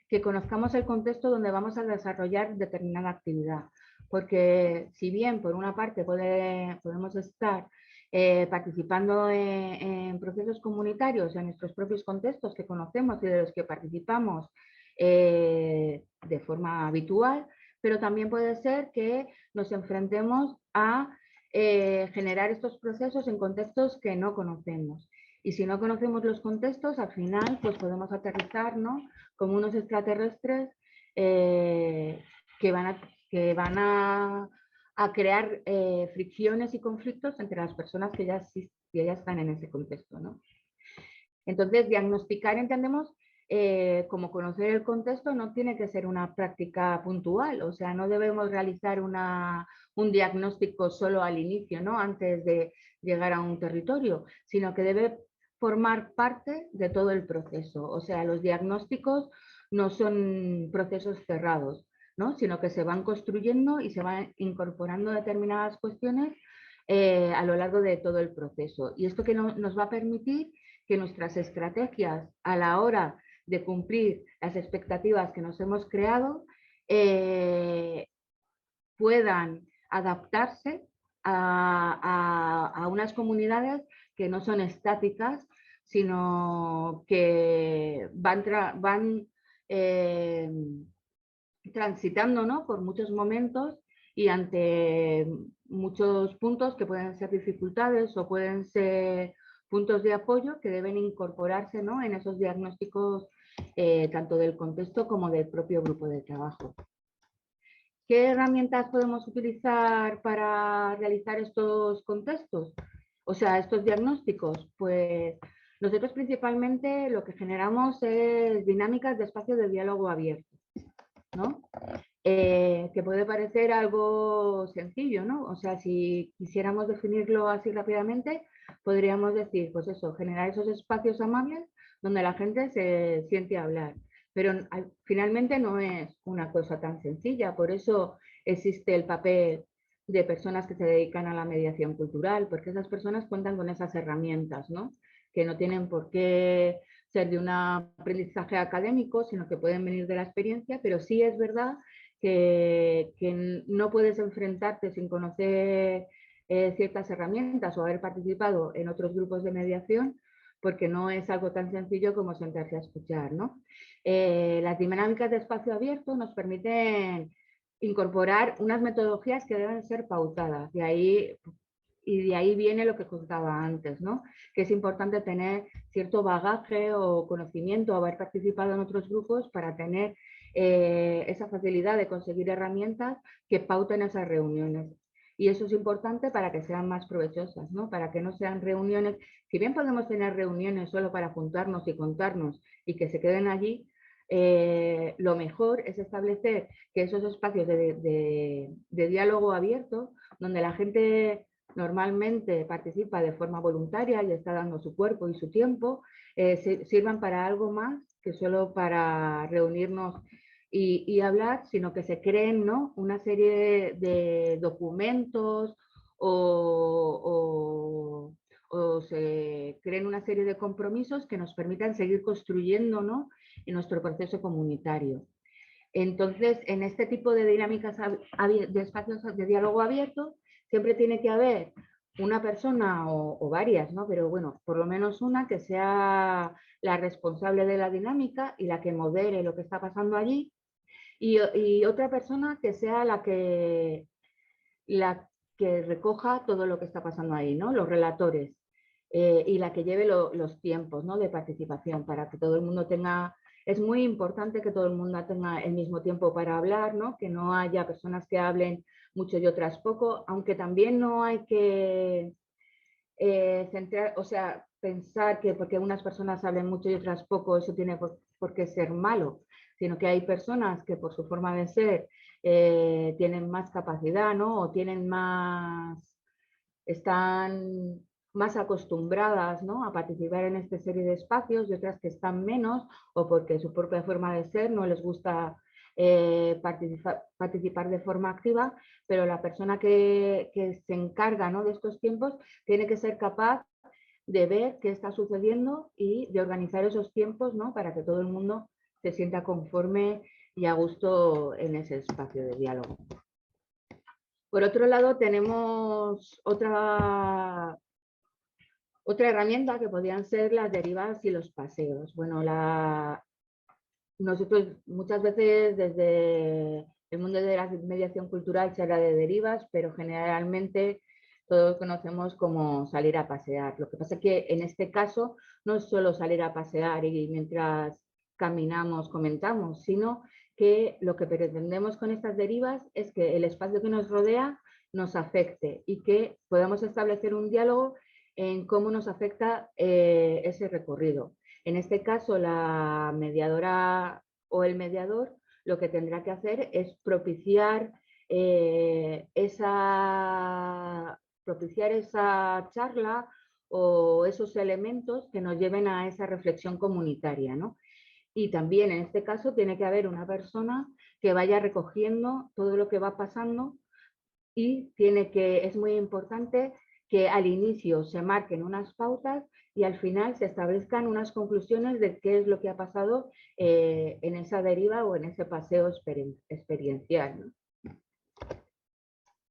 que conozcamos el contexto donde vamos a desarrollar determinada actividad, porque si bien por una parte podemos estar participando en procesos comunitarios en nuestros propios contextos que conocemos y de los que participamos de forma habitual, pero también puede ser que nos enfrentemos a generar estos procesos en contextos que no conocemos. Y si no conocemos los contextos, al final pues podemos aterrizar, ¿no? Como unos extraterrestres que van a crear fricciones y conflictos entre las personas que ya están en ese contexto, ¿no? Entonces, diagnosticar, entendemos, como conocer el contexto no tiene que ser una práctica puntual, o sea, no debemos realizar un diagnóstico solo al inicio, ¿no? Antes de llegar a un territorio, sino que debe formar parte de todo el proceso. O sea, los diagnósticos no son procesos cerrados, ¿no? Sino que se van construyendo y se van incorporando determinadas cuestiones a lo largo de todo el proceso. Y esto que nos va a permitir que nuestras estrategias a la hora de cumplir las expectativas que nos hemos creado puedan adaptarse a unas comunidades que no son estáticas, sino que van transitando, ¿no?, por muchos momentos y ante muchos puntos que pueden ser dificultades o pueden ser puntos de apoyo que deben incorporarse, ¿no?, en esos diagnósticos tanto del contexto como del propio grupo de trabajo. ¿Qué herramientas podemos utilizar para realizar estos contextos? O sea, estos diagnósticos. Pues nosotros principalmente lo que generamos es dinámicas de espacio de diálogo abierto, ¿no? Que puede parecer algo sencillo, ¿no? O sea, si quisiéramos definirlo así rápidamente, podríamos decir, pues eso, generar esos espacios amables donde la gente se siente a hablar. Pero finalmente no es una cosa tan sencilla, por eso existe el papel de personas que se dedican a la mediación cultural, porque esas personas cuentan con esas herramientas, ¿no? Que no tienen por qué ser de un aprendizaje académico, sino que pueden venir de la experiencia, pero sí es verdad que no puedes enfrentarte sin conocer ciertas herramientas o haber participado en otros grupos de mediación, porque no es algo tan sencillo como sentarse a escuchar, ¿no? Las dinámicas de espacio abierto nos permiten incorporar unas metodologías que deben ser pautadas, y de ahí viene lo que contaba antes, ¿no? Que es importante tener cierto bagaje o conocimiento, haber participado en otros grupos para tener esa facilidad de conseguir herramientas que pauten esas reuniones. Y eso es importante para que sean más provechosas, ¿no? Para que no sean reuniones, si bien podemos tener reuniones solo para juntarnos y contarnos y que se queden allí, lo mejor es establecer que esos espacios de diálogo abierto, donde la gente normalmente participa de forma voluntaria y está dando su cuerpo y su tiempo, sirvan para algo más que solo para reunirnos y hablar, sino que se creen, ¿no?, una serie de documentos o se creen una serie de compromisos que nos permitan seguir construyendo, ¿no?, en nuestro proceso comunitario. Entonces, en este tipo de dinámicas de espacios de diálogo abierto, siempre tiene que haber una persona o varias, ¿no?, pero bueno, por lo menos una que sea la responsable de la dinámica y la que modere lo que está pasando allí, y otra persona que sea la que recoja todo lo que está pasando ahí, ¿no?, los relatores, y la que lleve los tiempos, ¿no?, de participación, para que todo el mundo tenga. Es muy importante que todo el mundo tenga el mismo tiempo para hablar, ¿no?, que no haya personas que hablen mucho y otras poco, aunque también no hay que pensar que porque unas personas hablen mucho y otras poco, eso tiene por qué ser malo, sino que hay personas que por su forma de ser tienen más capacidad, ¿no?, o están más acostumbradas, ¿no?, a participar en esta serie de espacios, y otras que están menos, o porque su propia forma de ser no les gusta participar de forma activa, pero la persona que se encarga, ¿no?, de estos tiempos tiene que ser capaz de ver qué está sucediendo y de organizar esos tiempos, ¿no?, para que todo el mundo se sienta conforme y a gusto en ese espacio de diálogo. Por otro lado, tenemos otra herramienta que podrían ser las derivas y los paseos. Bueno, nosotros muchas veces desde el mundo de la mediación cultural se habla de derivas, pero generalmente todos conocemos como salir a pasear. Lo que pasa es que en este caso no es solo salir a pasear y mientras caminamos comentamos, sino que lo que pretendemos con estas derivas es que el espacio que nos rodea nos afecte y que podamos establecer un diálogo en cómo nos afecta ese recorrido. En este caso, la mediadora o el mediador lo que tendrá que hacer es propiciar esa charla o esos elementos que nos lleven a esa reflexión comunitaria, ¿no? Y también en este caso tiene que haber una persona que vaya recogiendo todo lo que va pasando, y es muy importante que al inicio se marquen unas pautas y al final se establezcan unas conclusiones de qué es lo que ha pasado en esa deriva o en ese paseo experiencial, ¿no?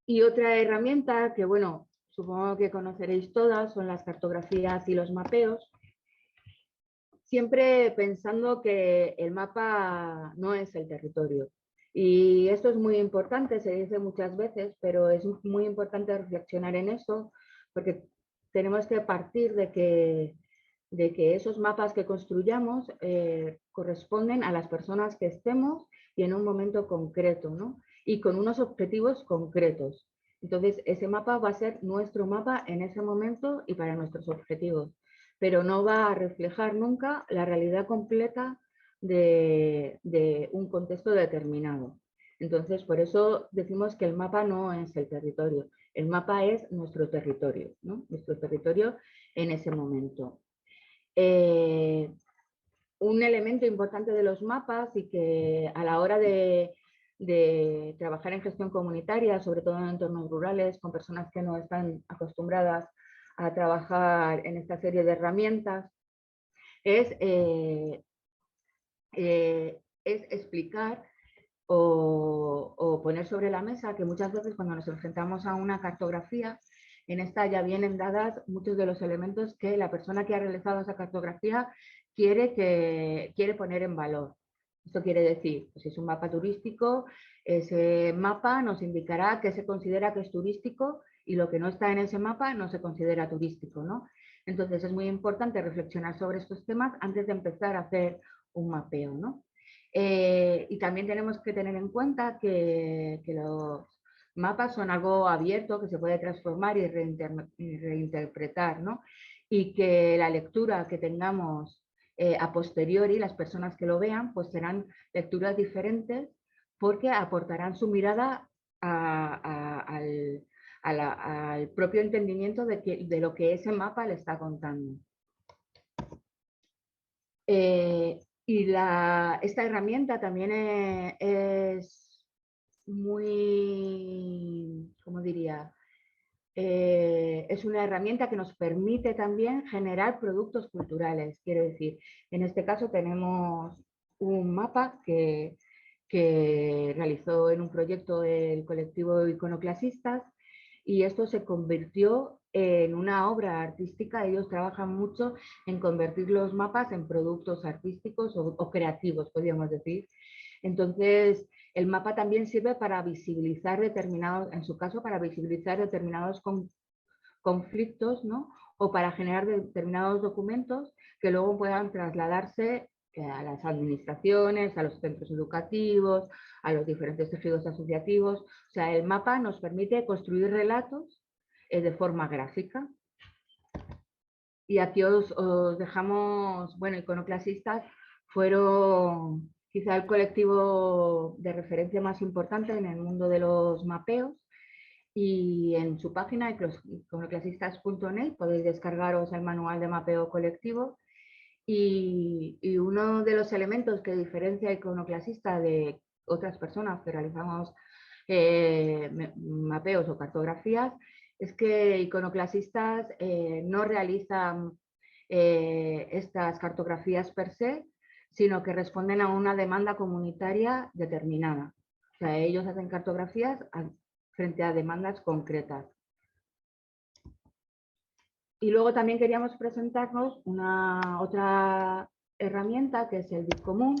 Y otra herramienta que, bueno, supongo que conoceréis todas, son las cartografías y los mapeos. Siempre pensando que el mapa no es el territorio. Y esto es muy importante, se dice muchas veces, pero es muy importante reflexionar en eso, porque tenemos que partir de que esos mapas que construyamos corresponden a las personas que estemos y en un momento concreto, ¿no? Y con unos objetivos concretos. Entonces, ese mapa va a ser nuestro mapa en ese momento y para nuestros objetivos, pero no va a reflejar nunca la realidad completa de un contexto determinado. Entonces, por eso decimos que el mapa no es el territorio, el mapa es nuestro territorio, ¿no? Nuestro territorio en ese momento. Un elemento importante de los mapas y que a la hora de trabajar en gestión comunitaria, sobre todo en entornos rurales, con personas que no están acostumbradas a trabajar en esta serie de herramientas, es explicar o poner sobre la mesa que muchas veces cuando nos enfrentamos a una cartografía, en esta ya vienen dadas muchos de los elementos que la persona que ha realizado esa cartografía quiere poner en valor. Esto quiere decir, pues si es un mapa turístico, ese mapa nos indicará qué se considera que es turístico y lo que no está en ese mapa no se considera turístico, ¿no? Entonces es muy importante reflexionar sobre estos temas antes de empezar a hacer un mapeo, ¿no? Y también tenemos que tener en cuenta que los mapas son algo abierto que se puede transformar y reinterpretar, ¿no? Y que la lectura que tengamos a posteriori, las personas que lo vean, pues serán lecturas diferentes porque aportarán su mirada al propio entendimiento de lo que ese mapa le está contando. Y esta herramienta también es muy, ¿cómo diría? Es una herramienta que nos permite también generar productos culturales. Quiero decir, en este caso tenemos un mapa que realizó en un proyecto el colectivo Iconoclasistas y esto se convirtió en una obra artística. Ellos trabajan mucho en convertir los mapas en productos artísticos o creativos, podríamos decir. Entonces, el mapa también sirve para visibilizar determinados, en su caso, para visibilizar determinados conflictos, ¿no? O para generar determinados documentos que luego puedan trasladarse a las administraciones, a los centros educativos, a los diferentes tejidos asociativos. O sea, el mapa nos permite construir relatos de forma gráfica. Y aquí os dejamos, bueno, Iconoclasistas fueron quizá el colectivo de referencia más importante en el mundo de los mapeos, y en su página iconoclasistas.net podéis descargaros el manual de mapeo colectivo y uno de los elementos que diferencia a Iconoclasista de otras personas que realizamos mapeos o cartografías es que Iconoclasistas no realizan estas cartografías per se, sino que responden a una demanda comunitaria determinada. O sea, ellos hacen cartografías frente a demandas concretas. Y luego también queríamos presentarnos otra herramienta que es el BIC común.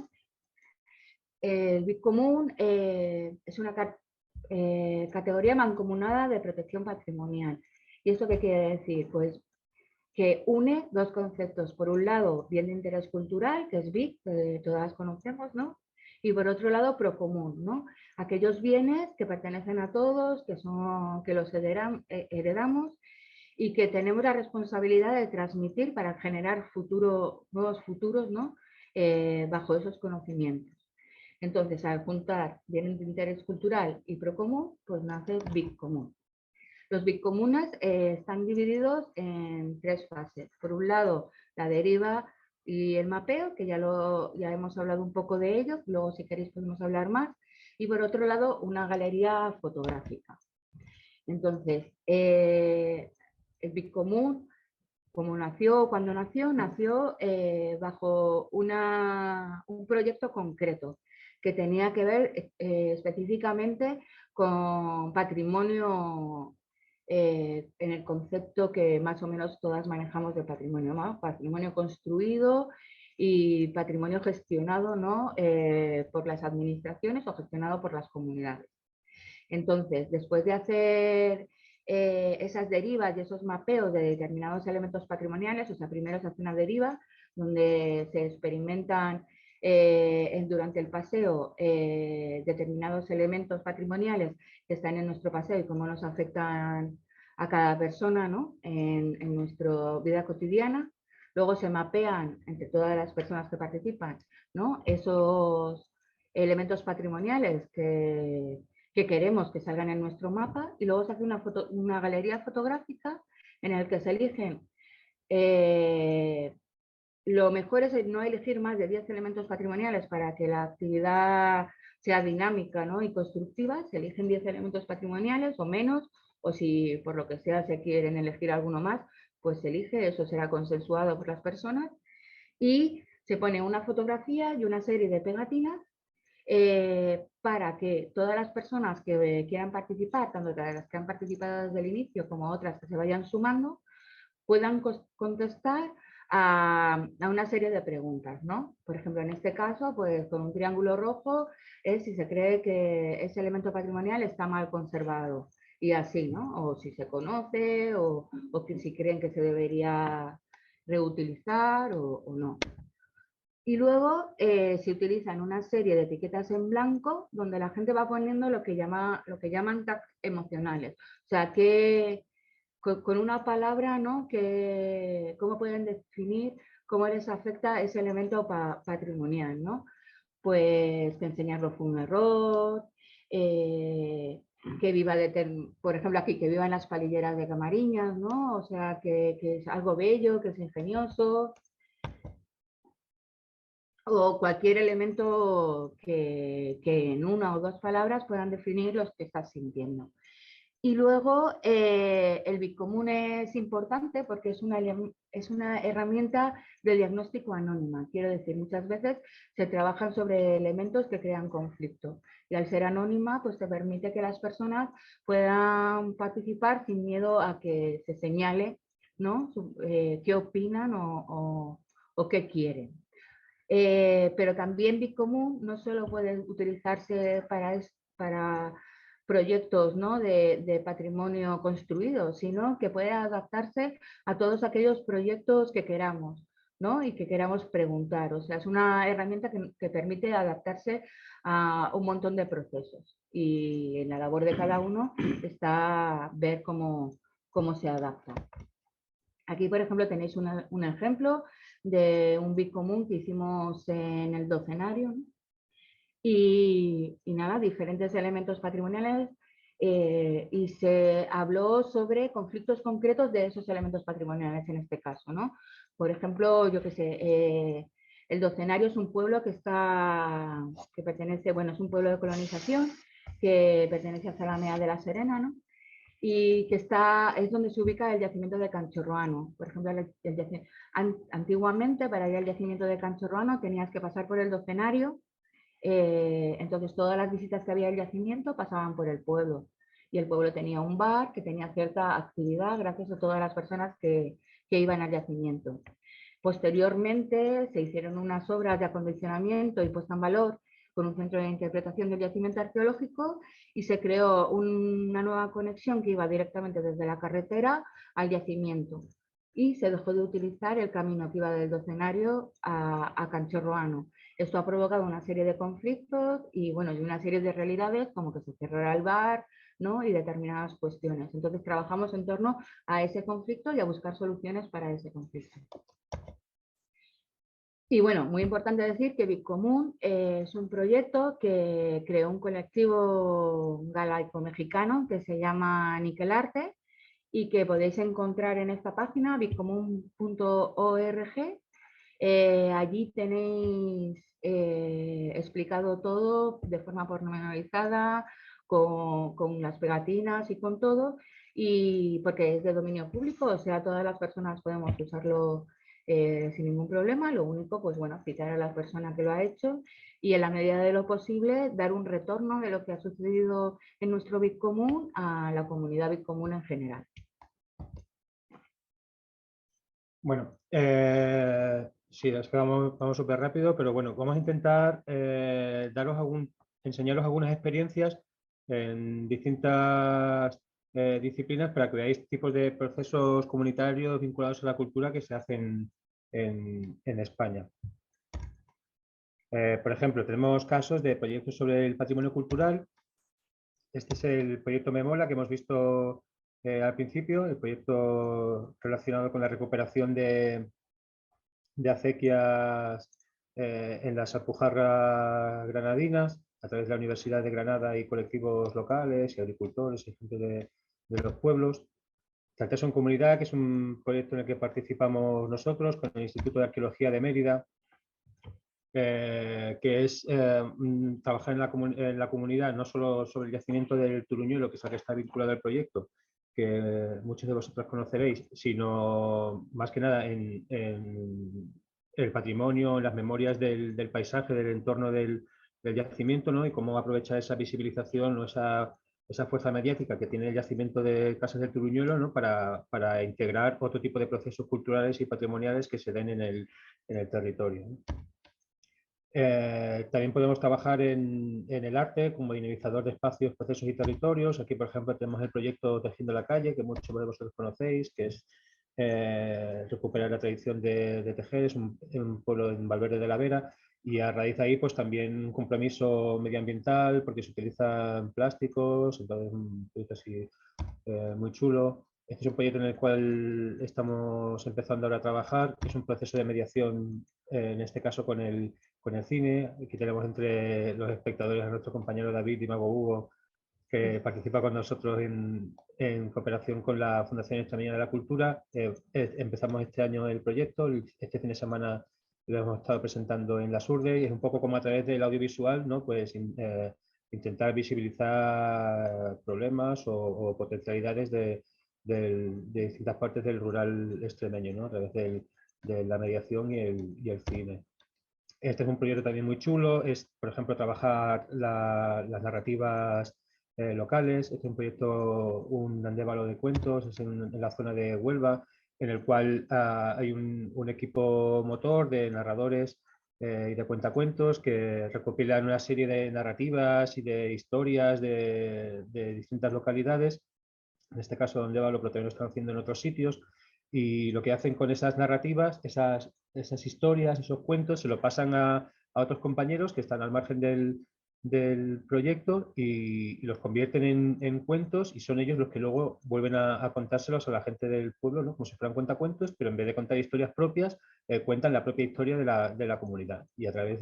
El BIC común es una categoría mancomunada de protección patrimonial. ¿Y esto qué quiere decir? Pues que une dos conceptos. Por un lado, bien de interés cultural, que es BIC, que todas conocemos, ¿no? Y por otro lado, procomún, ¿no? Aquellos bienes que pertenecen a todos, que los heredamos y que tenemos la responsabilidad de transmitir para generar nuevos futuros, ¿no? Bajo esos conocimientos. Entonces, al juntar bienes de interés cultural y procomún, pues nace BIC común. Los BIC comunes están divididos en tres fases. Por un lado, la deriva y el mapeo, que ya hemos hablado un poco de ello, luego si queréis podemos hablar más. Y por otro lado, una galería fotográfica. Entonces, el BIC común, como nació, cuando nació bajo un proyecto concreto que tenía que ver específicamente con patrimonio en el concepto que más o menos todas manejamos de patrimonio, ¿no? Patrimonio construido y patrimonio gestionado, ¿no? Por las administraciones o gestionado por las comunidades. Entonces, después de hacer esas derivas y esos mapeos de determinados elementos patrimoniales, o sea, primero se hace una deriva donde se experimentan durante el paseo determinados elementos patrimoniales que están en nuestro paseo y cómo nos afectan a cada persona, ¿no? en nuestra vida cotidiana. Luego se mapean entre todas las personas que participan, ¿no? Esos elementos patrimoniales que queremos que salgan en nuestro mapa, y luego se hace una galería fotográfica en la que se eligen. Lo mejor es no elegir más de 10 elementos patrimoniales para que la actividad sea dinámica, ¿no? y constructiva. Se eligen 10 elementos patrimoniales o menos, o si por lo que sea se quieren elegir alguno más, pues se elige, eso será consensuado por las personas, y se pone una fotografía y una serie de pegatinas para que todas las personas que quieran participar, tanto las que han participado desde el inicio como otras que se vayan sumando, puedan contestar a una serie de preguntas, ¿no? Por ejemplo, en este caso, pues con un triángulo rojo es si se cree que ese elemento patrimonial está mal conservado, y así, ¿no? O si se conoce, o si creen que se debería reutilizar o no. Y luego se utilizan una serie de etiquetas en blanco donde la gente va poniendo lo que llaman tags emocionales. O sea, que con una palabra, ¿no? ¿Cómo pueden definir cómo les afecta ese elemento patrimonial, ¿no? Pues que enseñarlo fue un error, que viva, por ejemplo aquí, que viva en las palilleras de Camariñas, ¿no? O sea, que es algo bello, que es ingenioso, o cualquier elemento que en una o dos palabras puedan definir lo que estás sintiendo. Y luego el Bitcomún es importante porque es una herramienta de diagnóstico anónima. Quiero decir, muchas veces se trabajan sobre elementos que crean conflicto. Y al ser anónima, pues te permite que las personas puedan participar sin miedo a que se señale, ¿no? qué opinan o qué quieren. Pero también Bitcomún no solo puede utilizarse para proyectos, ¿no? de patrimonio construido, sino que puede adaptarse a todos aquellos proyectos que queramos, ¿no? y que queramos preguntar. O sea, es una herramienta que permite adaptarse a un montón de procesos, y en la labor de cada uno está ver cómo se adapta. Aquí, por ejemplo, tenéis un ejemplo de un Bitcomún que hicimos en el docenario, ¿no? Y nada, diferentes elementos patrimoniales, y se habló sobre conflictos concretos de esos elementos patrimoniales en este caso, ¿no? Por ejemplo, yo qué sé, el docenario es un pueblo que pertenece, bueno, es un pueblo de colonización que pertenece a Zalamea de la Serena, ¿no? Y que es donde se ubica el yacimiento de Canchorroano. Por ejemplo, antiguamente para ir al yacimiento de Canchorroano tenías que pasar por el docenario, entonces todas las visitas que había al yacimiento pasaban por el pueblo, y el pueblo tenía un bar que tenía cierta actividad gracias a todas las personas que iban al yacimiento. Posteriormente se hicieron unas obras de acondicionamiento y puesta en valor con un centro de interpretación del yacimiento arqueológico, y se creó una nueva conexión que iba directamente desde la carretera al yacimiento, y se dejó de utilizar el camino que iba del docenario a Canchorroano. Esto ha provocado una serie de conflictos y, bueno, y una serie de realidades, como que se cerrara el bar, ¿no? y determinadas cuestiones. Entonces trabajamos en torno a ese conflicto y a buscar soluciones para ese conflicto. Y bueno, muy importante decir que Bitcomún es un proyecto que creó un colectivo galaico-mexicano que se llama Niquelarte, y que podéis encontrar en esta página, bitcomún.org. Allí tenéis explicado todo de forma pormenorizada, con las pegatinas y con todo, y porque es de dominio público, o sea, todas las personas podemos usarlo sin ningún problema. Lo único, pues bueno, citar a la persona que lo ha hecho y en la medida de lo posible dar un retorno de lo que ha sucedido en nuestro Bitcomún a la comunidad Bitcomún en general. Bueno, sí, es que vamos súper rápido, pero bueno, vamos a intentar enseñaros algunas experiencias en distintas disciplinas para que veáis tipos de procesos comunitarios vinculados a la cultura que se hacen en España. Por ejemplo, tenemos casos de proyectos sobre el patrimonio cultural. Este es el proyecto Memola que hemos visto al principio, el proyecto relacionado con la recuperación de acequias en las Alpujarras granadinas a través de la Universidad de Granada y colectivos locales y agricultores y gente de los pueblos. Trateso en Comunidad, que es un proyecto en el que participamos nosotros con el Instituto de Arqueología de Mérida, que es trabajar en la comunidad, no solo sobre el yacimiento del Turuñuelo, que es el que está vinculado al proyecto, que muchos de vosotros conoceréis, sino más que nada en el patrimonio, en las memorias del paisaje, del entorno del yacimiento, ¿no? Y cómo aprovechar esa visibilización o esa fuerza mediática que tiene el yacimiento de Casas del Turuñuelo, ¿no? para integrar otro tipo de procesos culturales y patrimoniales que se den en el territorio, ¿no? También podemos trabajar en el arte como dinamizador de espacios, procesos y territorios. Aquí, por ejemplo, tenemos el proyecto Tejiendo la Calle, que muchos de vosotros conocéis, que es recuperar la tradición de tejer. Es un pueblo en Valverde de la Vera, y a raíz de ahí pues también un compromiso medioambiental porque se utilizan plásticos, entonces un proyecto así muy chulo. Este es un proyecto en el cual estamos empezando ahora a trabajar, que es un proceso de mediación, en este caso con el cine. Aquí tenemos entre los espectadores a nuestro compañero David y Mago Hugo, que participa con nosotros en cooperación con la Fundación Extremeña de la Cultura. Empezamos este año el proyecto, este fin de semana lo hemos estado presentando en la SURDE, y es un poco como a través del audiovisual, ¿no? Pues intentar visibilizar problemas o potencialidades de distintas partes del rural extremeño, ¿no? A través de la mediación y el cine. Este es un proyecto también muy chulo, es, por ejemplo, trabajar las narrativas locales. Este es un proyecto, un andévalo de cuentos, es en la zona de Huelva, en el cual hay un equipo motor de narradores y de cuentacuentos que recopilan una serie de narrativas y de historias de distintas localidades. En este caso, andévalo, pero también lo están haciendo en otros sitios. Y lo que hacen con esas narrativas, esas historias, esos cuentos, se lo pasan a otros compañeros que están al margen del proyecto y los convierten en cuentos, y son ellos los que luego vuelven a contárselos a la gente del pueblo, ¿no? Como si fueran cuentacuentos, pero en vez de contar historias propias, cuentan la propia historia de la comunidad. Y a través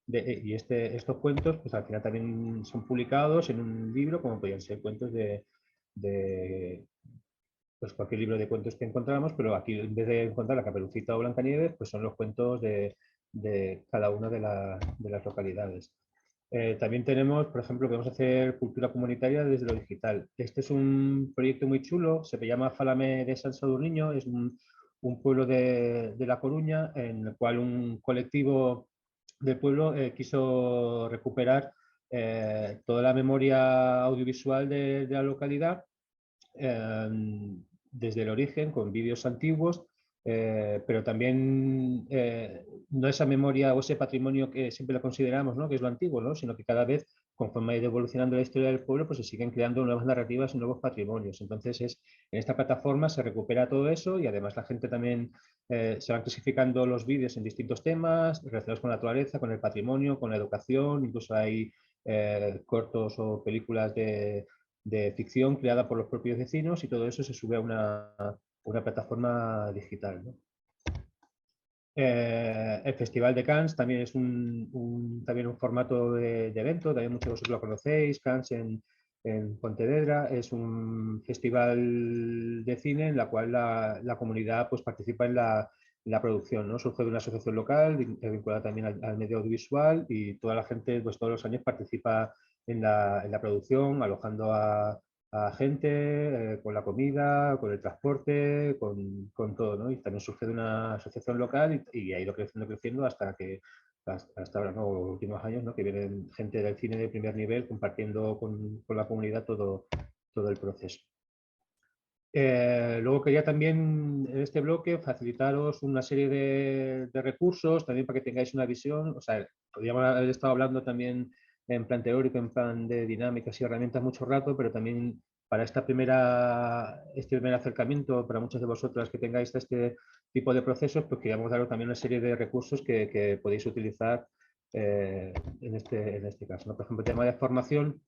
estos cuentos, pues al final también son publicados en un libro, como podrían ser cuentos de pues cualquier libro de cuentos que encontramos, pero aquí en vez de encontrar la Caperucita o Blancanieves, pues son los cuentos de cada una de las localidades. También tenemos, por ejemplo, que vamos a hacer cultura comunitaria desde lo digital. Este es un proyecto muy chulo, se llama Fálame de San Sadurniño, es un pueblo de La Coruña, en el cual un colectivo del pueblo quiso recuperar toda la memoria audiovisual de la localidad desde el origen, con vídeos antiguos, pero también no esa memoria o ese patrimonio que siempre lo consideramos, ¿no? Que es lo antiguo, ¿no? Sino que cada vez, conforme ha ido evolucionando la historia del pueblo, pues se siguen creando nuevas narrativas y nuevos patrimonios. Entonces, en esta plataforma se recupera todo eso, y además la gente también se van clasificando los vídeos en distintos temas relacionados con la naturaleza, con el patrimonio, con la educación. Incluso hay cortos o películas de ficción creada por los propios vecinos, y todo eso se sube a una plataforma digital, ¿no? El Festival de Cannes también es también un formato de evento, también muchos de vosotros lo conocéis. Cannes en Pontevedra es un festival de cine en la cual la comunidad pues participa en la producción, ¿no? Surge de una asociación local vinculada también al medio audiovisual, y toda la gente pues todos los años participa en la producción, alojando a a gente, con la comida, con el transporte, con todo, ¿no? Y también surge de una asociación local y ha ido creciendo hasta ahora, ¿no? Los últimos años, ¿no? Que vienen gente del cine de primer nivel compartiendo con la comunidad todo el proceso. Luego quería también en este bloque facilitaros una serie de recursos también para que tengáis una visión. O sea, podríamos haber estado hablando también en plan teórico, en plan de dinámicas y herramientas mucho rato, pero también para este primer acercamiento, para muchas de vosotras que tengáis este tipo de procesos, pues queríamos daros también una serie de recursos que podéis utilizar en este caso, ¿no? Por ejemplo, el tema de formación.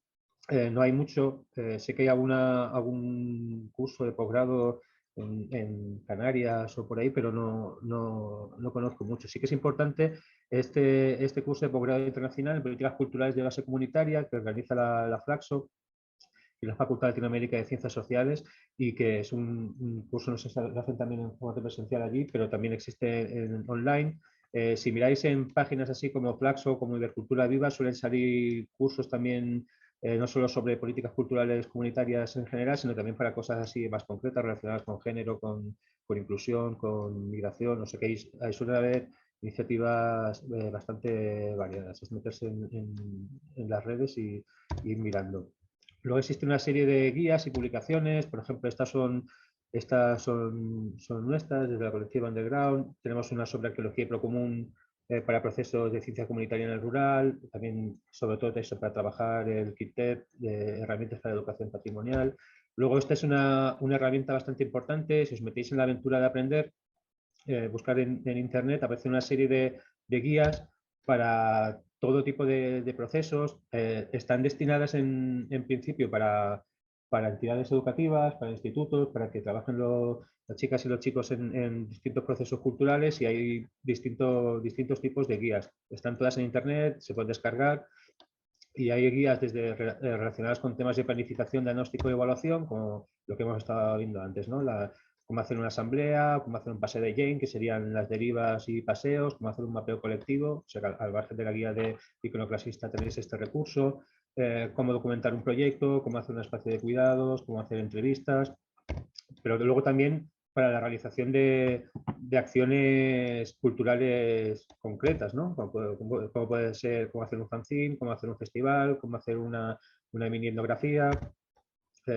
No hay mucho, sé que hay algún curso de posgrado en Canarias o por ahí, pero no conozco mucho. Sí que es importante este curso de posgrado internacional en políticas culturales de base comunitaria que organiza la Flaxo y la Facultad de Latinoamérica de Ciencias Sociales, y que es un curso, no sé si lo hacen también en formato presencial allí, pero también existe online. Si miráis en páginas así como Flaxo, como Ibercultura Viva, suelen salir cursos también no solo sobre políticas culturales comunitarias en general, sino también para cosas así más concretas relacionadas con género, con inclusión, con migración. No sé qué, ahí suele haber iniciativas bastante variadas. Es meterse en las redes y ir mirando. Luego existe una serie de guías y publicaciones, por ejemplo, estas son nuestras, desde la colectiva Underground. Tenemos una sobre arqueología y procomún para procesos de ciencia comunitaria en el rural, también sobre todo eso para trabajar el KITEP de herramientas para educación patrimonial. Luego esta es una herramienta bastante importante, si os metéis en la aventura de aprender, buscar en internet, aparece una serie de guías para todo tipo de procesos. Están destinadas en principio para entidades educativas, para institutos, para que trabajen las chicas y los chicos en distintos procesos culturales, y hay distintos tipos de guías. Están todas en internet, se pueden descargar, y hay guías desde relacionadas con temas de planificación, diagnóstico y evaluación, como lo que hemos estado viendo antes, ¿no? Cómo hacer una asamblea, cómo hacer un paseo de Jane, que serían las derivas y paseos, cómo hacer un mapeo colectivo. O sea, al margen de la guía de iconoclasista tenéis este recurso, cómo documentar un proyecto, cómo hacer un espacio de cuidados, cómo hacer entrevistas, pero luego también para la realización de acciones culturales concretas, ¿no? Como puede ser cómo hacer un fanzine, cómo hacer un festival, cómo hacer una mini etnografía,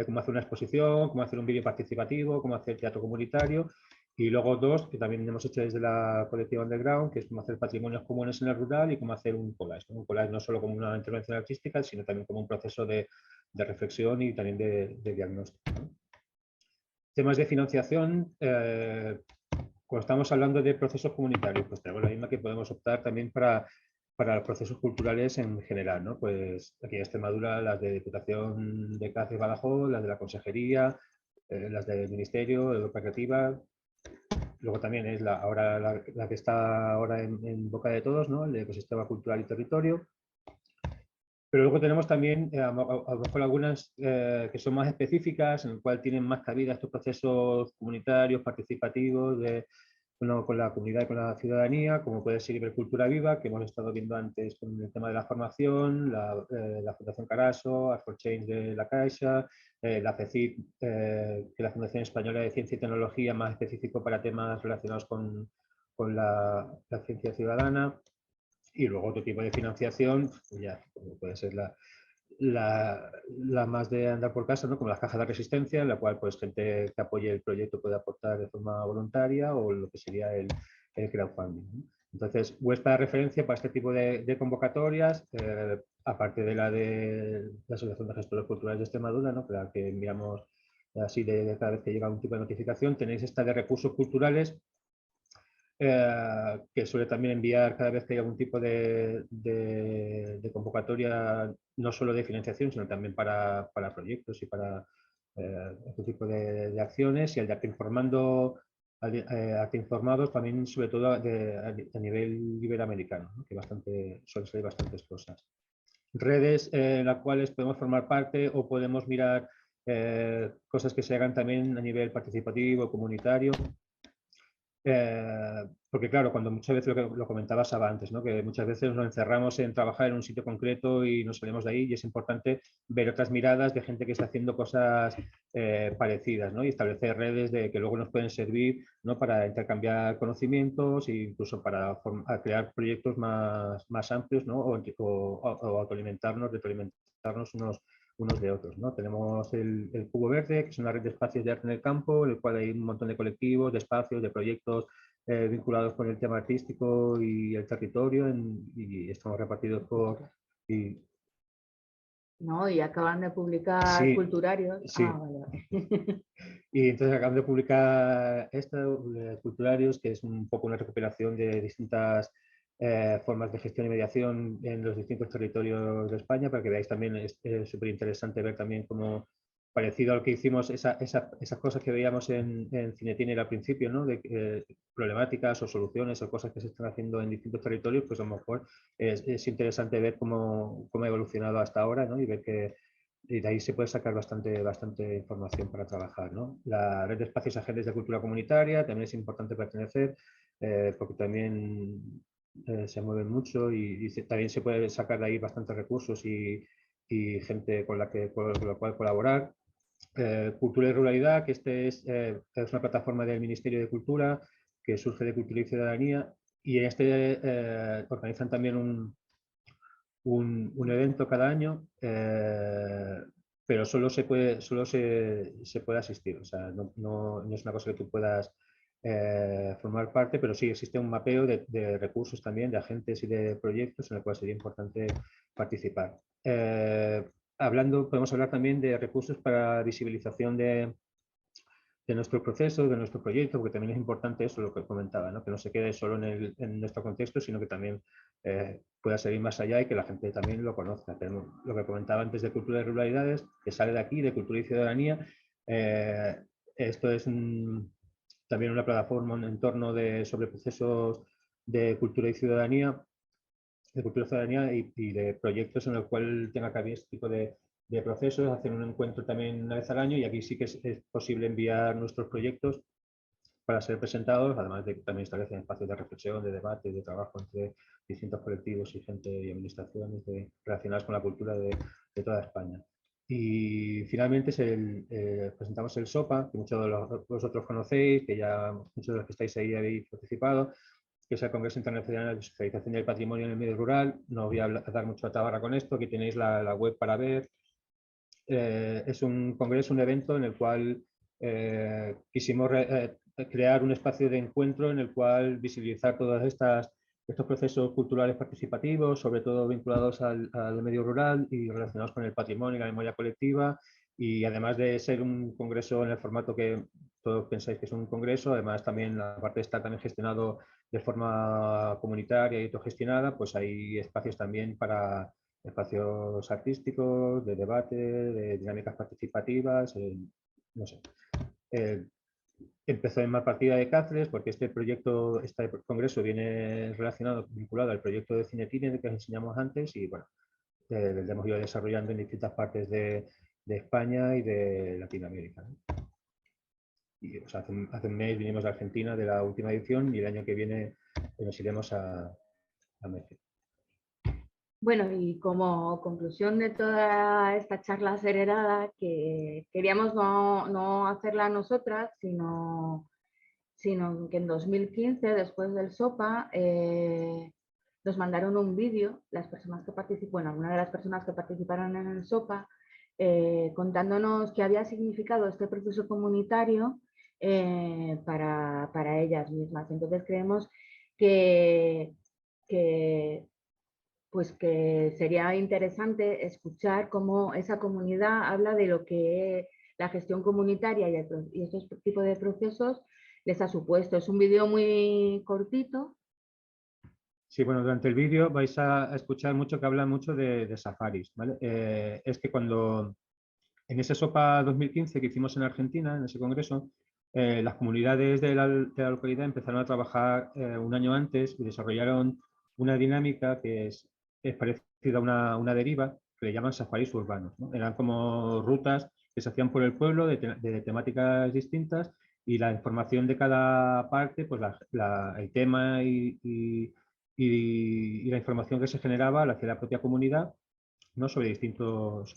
cómo hacer una exposición, cómo hacer un vídeo participativo, cómo hacer teatro comunitario. Y luego dos, que también hemos hecho desde la colectiva Underground, que es cómo hacer patrimonios comunes en el rural y cómo hacer un collage, ¿no? Un collage no solo como una intervención artística, sino también como un proceso de reflexión y también de diagnóstico, ¿no? Temas de financiación, cuando estamos hablando de procesos comunitarios, pues tenemos la misma que podemos optar también para los procesos culturales en general, ¿no? Pues aquí en Extremadura, las de Diputación de Cáceres y Badajoz, las de la Consejería, las del Ministerio de Europa Creativa. Luego también es la que está ahora en boca de todos, ¿no? El de Ecosistema Cultural y Territorio. Pero luego tenemos también a lo mejor algunas que son más específicas, en el cual tienen más cabida estos procesos comunitarios, participativos, con la comunidad y con la ciudadanía, como puede ser Ibercultura Viva, que hemos estado viendo antes con el tema de la formación, la Fundación Caraso, Art4Change de la Caixa, la FECIT, que es la Fundación Española de Ciencia y Tecnología, más específico para temas relacionados con la ciencia ciudadana. Y luego otro tipo de financiación, ya como puede ser la más de andar por casa, ¿no? Como las cajas de resistencia, en la cual pues gente que apoye el proyecto puede aportar de forma voluntaria, o lo que sería el crowdfunding, ¿no? Entonces, vuestra referencia para este tipo de convocatorias, aparte de la Asociación de Gestores Culturales de Extremadura, ¿no? La que enviamos así de cada vez que llega un tipo de notificación, tenéis esta de recursos culturales, que suele también enviar cada vez que hay algún tipo de convocatoria, no solo de financiación, sino también para proyectos y para este tipo de acciones, y el de Arte Informados también, sobre todo a nivel iberoamericano, ¿no? Que suelen ser bastantes cosas. Redes en las cuales podemos formar parte o podemos mirar cosas que se hagan también a nivel participativo, comunitario. Porque claro, cuando muchas veces lo comentaba Saba antes, ¿no? Que muchas veces nos encerramos en trabajar en un sitio concreto y nos salimos de ahí, y es importante ver otras miradas de gente que está haciendo cosas parecidas, ¿no? Y establecer redes que luego nos pueden servir, ¿no? Para intercambiar conocimientos e incluso para crear proyectos más amplios, ¿no? O autoalimentarnos, retroalimentarnos unos de otros, ¿no? Tenemos el Cubo Verde, que es una red de espacios de arte en el campo, en el cual hay un montón de colectivos, de espacios, de proyectos vinculados con el tema artístico y el territorio, y estamos repartidos por... No, y acaban de publicar Sí, Culturarios. sí. Ah, vale. Y entonces acaban de publicar Culturarios, que es un poco una recuperación de distintas formas de gestión y mediación en los distintos territorios de España, para que veáis también. Es súper interesante ver también cómo, parecido a lo que hicimos, esas cosas que veíamos en Cinetiner al principio, ¿no? De problemáticas o soluciones o cosas que se están haciendo en distintos territorios, pues a lo mejor es interesante ver cómo ha evolucionado hasta ahora, ¿no? Y ver que y de ahí se puede sacar bastante información para trabajar, ¿no? La red de espacios agentes de cultura comunitaria también es importante pertenecer, porque también se mueven mucho y también se puede sacar de ahí bastantes recursos y gente con la cual colaborar. Cultura y Ruralidad, que es una plataforma del Ministerio de Cultura que surge de Cultura y Ciudadanía, y en organizan también un evento cada año, pero solo se puede asistir. O sea, no es una cosa que tú puedas formar parte, pero sí existe un mapeo de recursos también, de agentes y de proyectos en el cual sería importante participar. Podemos hablar también de recursos para visibilización de nuestro proceso, de nuestro proyecto, porque también es importante eso, lo que comentaba, ¿no? Que no se quede solo en nuestro contexto, sino que también pueda seguir más allá y que la gente también lo conozca. Tenemos lo que comentaba antes de Cultura y Ruralidades, que sale de aquí, de Cultura y Ciudadanía. Esto es también una plataforma, un entorno sobre procesos de cultura y ciudadanía, y de proyectos en el cual tenga que haber este tipo de procesos, hacer un encuentro también una vez al año, y aquí sí que es posible enviar nuestros proyectos para ser presentados, además de que también establecen espacios de reflexión, de debate, de trabajo entre distintos colectivos y gente y administraciones relacionadas con la cultura de toda España. Y finalmente presentamos el SOPA, que muchos de vosotros conocéis, que ya muchos de los que estáis ahí habéis participado, que es el Congreso Internacional de Socialización del Patrimonio en el Medio Rural. No voy a dar mucho a tabarra con esto, aquí tenéis la web para ver. Es un congreso, un evento en el cual quisimos crear un espacio de encuentro en el cual visibilizar todos estos procesos culturales participativos, sobre todo vinculados al medio rural y relacionados con el patrimonio y la memoria colectiva. Y además de ser un congreso en el formato que todos pensáis que es un congreso, además también la parte está también gestionado de forma comunitaria y autogestionada, pues hay espacios también para espacios artísticos, de debate, de dinámicas participativas, no sé. Empezó en Malpartida de Cáceres, porque este congreso viene relacionado, vinculado al proyecto de Cinetiner que os enseñamos antes, y bueno, lo hemos ido desarrollando en distintas partes de España y de Latinoamérica, ¿no? Y, o sea, hace un mes vinimos de Argentina de la última edición, y el año que viene nos iremos a México. Bueno, y como conclusión de toda esta charla acelerada, que queríamos no hacerla nosotras, sino que en 2015, después del SOPA, nos mandaron un vídeo, las personas que participaron, algunas de las personas que participaron en el SOPA, contándonos qué había significado este proceso comunitario para ellas mismas. Entonces creemos que sería interesante escuchar cómo esa comunidad habla de lo que la gestión comunitaria y estos tipos de procesos les ha supuesto. Es un vídeo muy cortito. Sí, bueno, durante el vídeo vais a escuchar mucho que habla mucho de safaris, ¿vale? Es que cuando en ese SOPA 2015 que hicimos en Argentina, en ese congreso, las comunidades de la localidad empezaron a trabajar un año antes y desarrollaron una dinámica que es parecida a una deriva, que le llaman safaris urbanos, ¿no? Eran como rutas que se hacían por el pueblo de temáticas distintas, y la información de cada parte, pues el tema y la información que se generaba la hacía la propia comunidad, ¿no? sobre distintos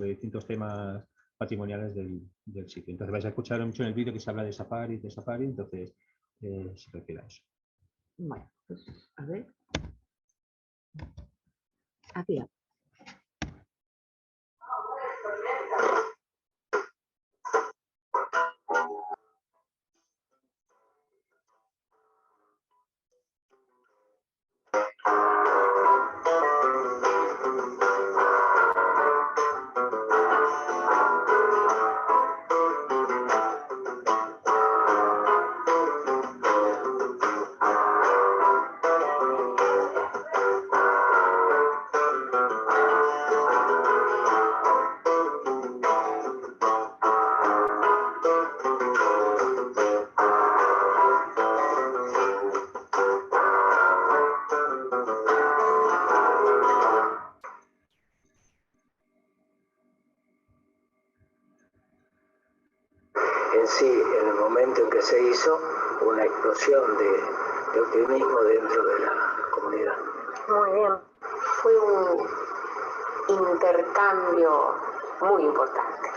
temas patrimoniales del sitio. Entonces vais a escuchar mucho en el vídeo que se habla de Safari, entonces se refiere a eso. Bueno, pues a ver. Aquí va. En sí, en el momento en que se hizo, una explosión de optimismo dentro de la comunidad. Muy bien, fue un intercambio muy importante.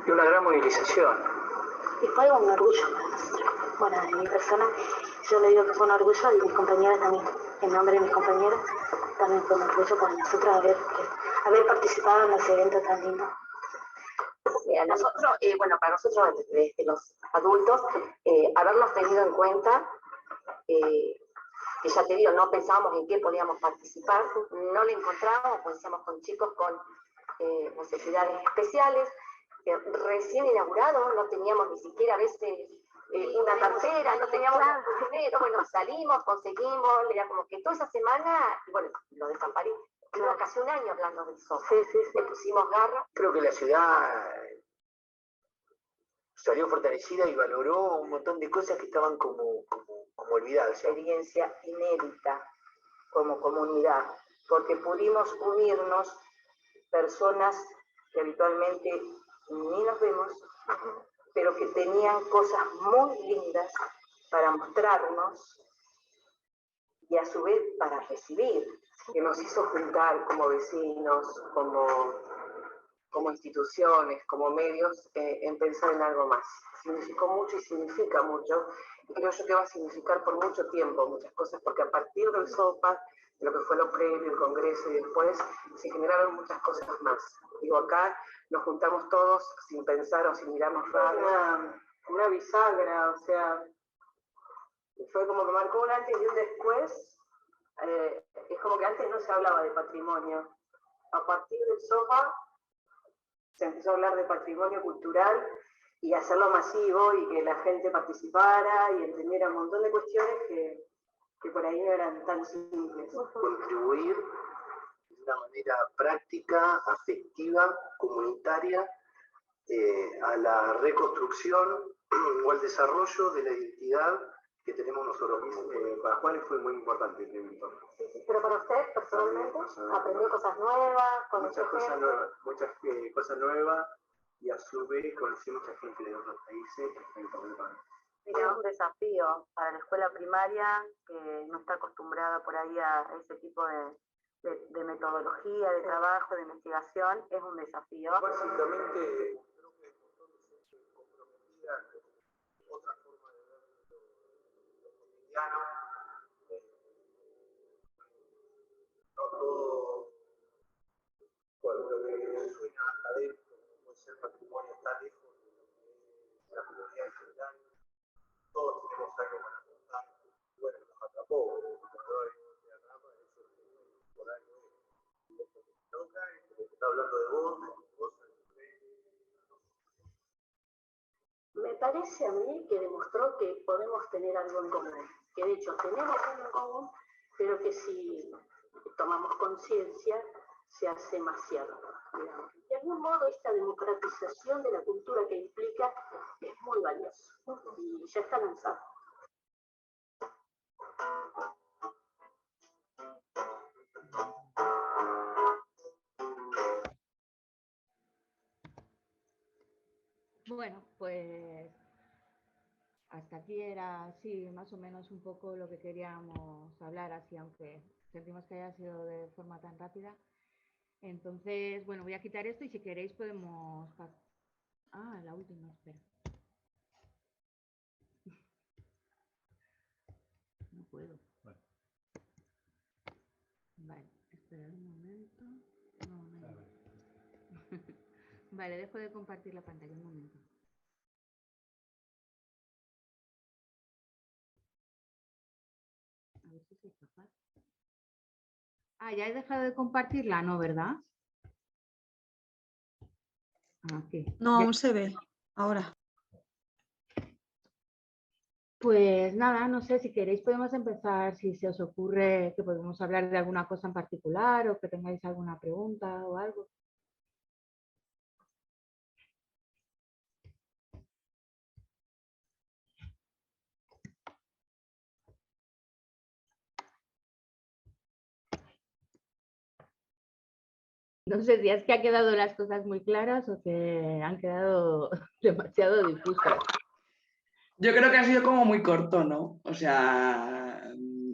Y una gran movilización. Y fue un orgullo para nosotros. Bueno, de mi persona, yo le digo que fue un orgullo y mis compañeras también. En nombre de mis compañeros, también fue un orgullo para nosotros haber participado en ese evento tan lindo. Nosotros, bueno, para nosotros, desde los adultos, habernos tenido en cuenta, que ya te digo, no pensábamos en qué podíamos participar, no lo encontrábamos, pues decíamos con chicos con necesidades especiales, recién inaugurado, no teníamos ni siquiera a veces una cartera, no teníamos dinero, bueno, salimos, conseguimos, era como que toda esa semana, y bueno, lo de San París, creo casi un año hablando de eso, le pusimos garra. Creo que la ciudad salió fortalecida y valoró un montón de cosas que estaban como olvidadas. Experiencia inédita como comunidad, porque pudimos unirnos personas que habitualmente ni nos vemos, pero que tenían cosas muy lindas para mostrarnos y a su vez para recibir, Que nos hizo juntar como vecinos, como instituciones, como medios, en pensar en algo más. Significó mucho y significa mucho, y creo yo que va a significar por mucho tiempo muchas cosas, porque a partir del SOPA, de lo que fue lo previo, el Congreso y después, se generaron muchas cosas más. Digo, acá nos juntamos todos sin pensar o sin mirarnos raro. Una bisagra, o sea, fue como que marcó un antes y un después. Es como que antes no se hablaba de patrimonio. A partir del SOPA se empezó a hablar de patrimonio cultural y hacerlo masivo y que la gente participara y entendiera un montón de cuestiones que por ahí no eran tan simples. Contribuir de una manera práctica, afectiva, comunitaria, a la reconstrucción o al desarrollo de la identidad que tenemos nosotros mismos. Para Juan fue muy importante el evento. Pero para usted, personalmente, aprendió cosas nuevas, Muchas cosas nuevas, y a su vez conocí mucha gente de otros países que Mira, un desafío para la escuela primaria que no está acostumbrada por ahí a ese tipo de metodología, de trabajo, de investigación, es un desafío. Básicamente, creo que comprometida con otra forma de ver lo cotidiano. No todo lo que suena académico, como puede ser patrimonio, está lejos de lo que es la comunidad en general. Todos tenemos algo para contar. Bueno, nos atrapó, cuando de atrapa, eso por algo es. Esto que te toca, esto que te está hablando de vos, Me parece a mí que demostró que podemos tener algo en común, que de hecho tenemos algo en común, pero que si tomamos conciencia se hace más cierto. Digamos. De algún modo esta democratización de la cultura que implica es muy valiosa y ya está lanzado. Bueno, pues aquí era, sí, más o menos un poco lo que queríamos hablar, así, aunque sentimos que haya sido de forma tan rápida. Entonces, bueno, voy a quitar esto y si queréis podemos... Ah, la última, espera. No puedo. Vale, esperad un momento. No, no. Vale, dejo de compartir la pantalla un momento. A ver si soy capaz. Ah, ya he dejado de compartirla, ¿no? ¿Verdad? Aquí. No, aún se ve. Ahora. Pues nada, no sé, si queréis podemos empezar, si se os ocurre que podemos hablar de alguna cosa en particular o que tengáis alguna pregunta o algo. No sé si es que ha quedado las cosas muy claras o que han quedado demasiado difusas. Yo creo que ha sido como muy corto, ¿no? O sea,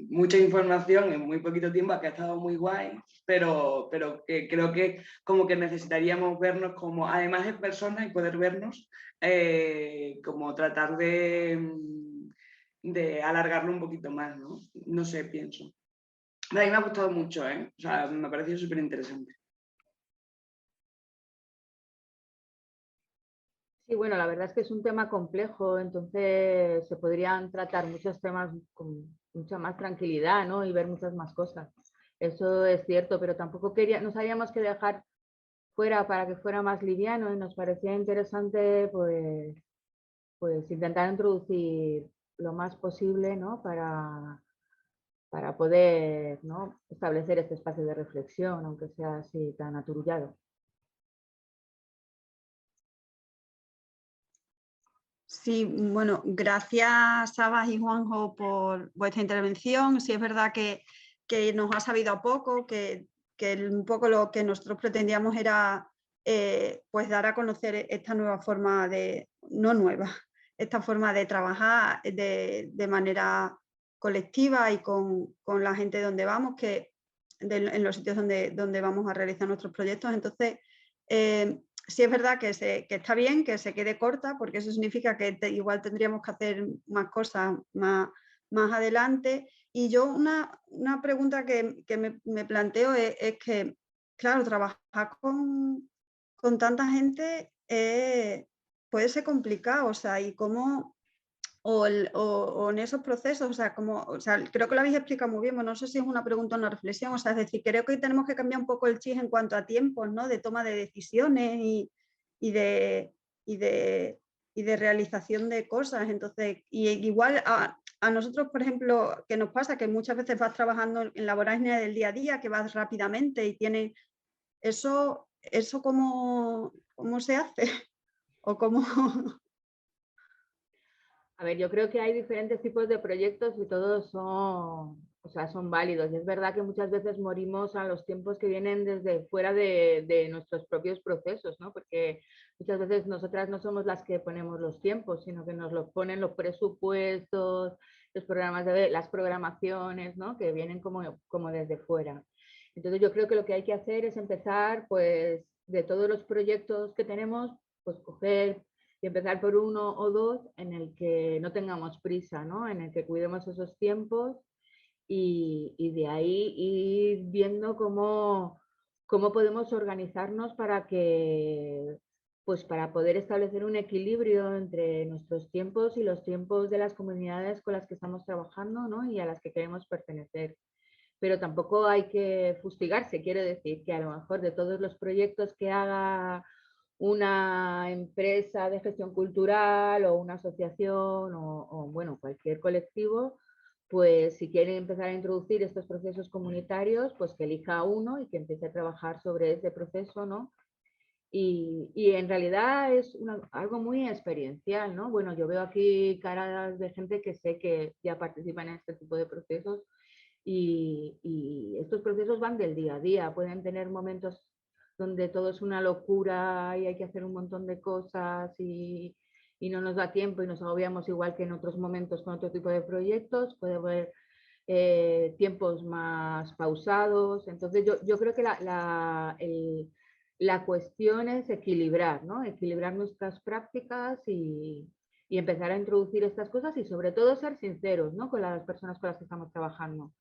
mucha información en muy poquito tiempo, que ha estado muy guay, pero que creo que como que necesitaríamos vernos como, además en persona y poder vernos, como tratar de alargarlo un poquito más, ¿no? No sé, pienso. A mí me ha gustado mucho, ¿eh? O sea, me ha parecido súper interesante. Sí, bueno, la verdad es que es un tema complejo, entonces se podrían tratar muchos temas con mucha más tranquilidad, ¿no? Y ver muchas más cosas. Eso es cierto, pero tampoco no sabíamos que dejar fuera para que fuera más liviano y nos parecía interesante, pues intentar introducir lo más posible, ¿no? Para poder, ¿no? Establecer este espacio de reflexión, aunque sea así tan aturullado. Sí, bueno, gracias Sabas y Juanjo por vuestra intervención. Sí, es verdad que nos ha sabido a poco, que un poco lo que nosotros pretendíamos era pues dar a conocer esta nueva forma no nueva, esta forma de trabajar de manera colectiva y con la gente donde vamos, en los sitios donde vamos a realizar nuestros proyectos. Entonces, sí es verdad que está bien que se quede corta, porque eso significa que igual tendríamos que hacer más cosas más adelante. Y yo una pregunta que me planteo es que, claro, trabajar con tanta gente puede ser complicado, o sea, y cómo... O en esos procesos, o sea, creo que lo habéis explicado muy bien, no sé si es una pregunta o una reflexión, o sea, es decir, creo que tenemos que cambiar un poco el chip en cuanto a tiempos, ¿no? De toma de decisiones y de realización de cosas. Entonces, y igual a nosotros, por ejemplo, que nos pasa que muchas veces vas trabajando en la vorágine del día a día, que vas rápidamente y tienes eso ¿cómo se hace? ¿O cómo? A ver, yo creo que hay diferentes tipos de proyectos y todos son, o sea, son válidos. Y es verdad que muchas veces morimos a los tiempos que vienen desde fuera de nuestros propios procesos, ¿no? Porque muchas veces nosotras no somos las que ponemos los tiempos, sino que nos los ponen los presupuestos, los programas las programaciones, ¿no? Que vienen como desde fuera. Entonces yo creo que lo que hay que hacer es empezar, pues, de todos los proyectos que tenemos, pues coger y empezar por uno o dos en el que no tengamos prisa, ¿no? En el que cuidemos esos tiempos y de ahí ir viendo cómo podemos organizarnos para que, pues para poder establecer un equilibrio entre nuestros tiempos y los tiempos de las comunidades con las que estamos trabajando, ¿no? Y a las que queremos pertenecer. Pero tampoco hay que fustigarse, quiere decir que a lo mejor de todos los proyectos que haga una empresa de gestión cultural o una asociación bueno, cualquier colectivo, pues si quiere empezar a introducir estos procesos comunitarios, pues que elija uno y que empiece a trabajar sobre ese proceso, ¿no? Y en realidad es algo muy experiencial, ¿no? Bueno, yo veo aquí caras de gente que sé que ya participa en este tipo de procesos y estos procesos van del día a día, pueden tener momentos donde todo es una locura y hay que hacer un montón de cosas y y no nos da tiempo y nos agobiamos igual que en otros momentos con otro tipo de proyectos, puede haber tiempos más pausados. Entonces yo creo que la cuestión es equilibrar, ¿no? Equilibrar nuestras prácticas y empezar a introducir estas cosas y sobre todo ser sinceros, ¿no? Con las personas con las que estamos trabajando.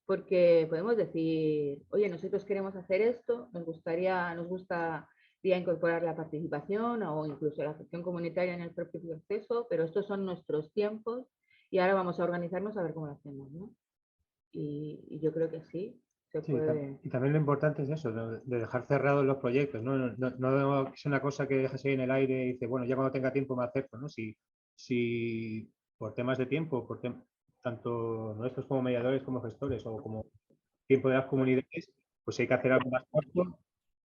Porque podemos decir, oye, nosotros queremos hacer esto, nos gustaría incorporar la participación o incluso la gestión comunitaria en el propio proceso, pero estos son nuestros tiempos y ahora vamos a organizarnos a ver cómo lo hacemos, ¿no? Y yo creo que sí, se Sí, puede. y también lo importante es eso, de dejar cerrados los proyectos, ¿no? No es una cosa que dejes ahí en el aire y dices, bueno, ya cuando tenga tiempo me acerco, ¿no? Si por temas de tiempo, tanto nuestros como mediadores, como gestores o como tiempo de las comunidades, pues hay que hacer algo más corto,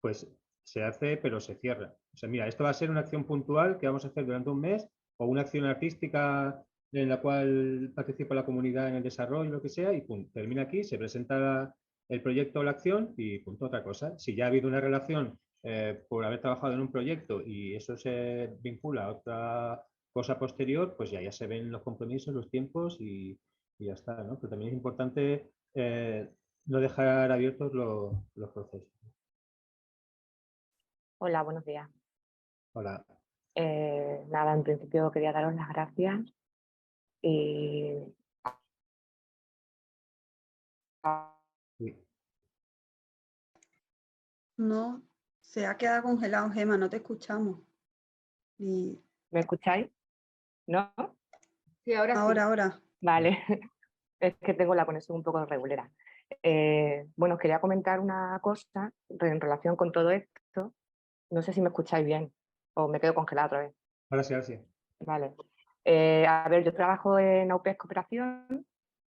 pues se hace, pero se cierra. O sea, mira, esto va a ser una acción puntual que vamos a hacer durante un mes o una acción artística en la cual participa la comunidad en el desarrollo, lo que sea, y pum, termina aquí, se presenta el proyecto o la acción y punto, otra cosa. Si ya ha habido una relación por haber trabajado en un proyecto y eso se vincula a otra cosa posterior, pues ya se ven los compromisos, los tiempos y ya está, ¿no? Pero también es importante no dejar abiertos los procesos. Hola, buenos días. Hola. Nada, en principio quería daros las gracias y Sí. No, se ha quedado congelado, Gemma, no te escuchamos. Y ¿me escucháis? ¿No? Sí, ahora sí. ahora. Vale, es que tengo la conexión un poco regulera. Bueno, os quería comentar una cosa en relación con todo esto. No sé si me escucháis bien o me quedo congelada otra vez. Ahora sí, ahora sí. Vale. A ver, yo trabajo en AUPES Cooperación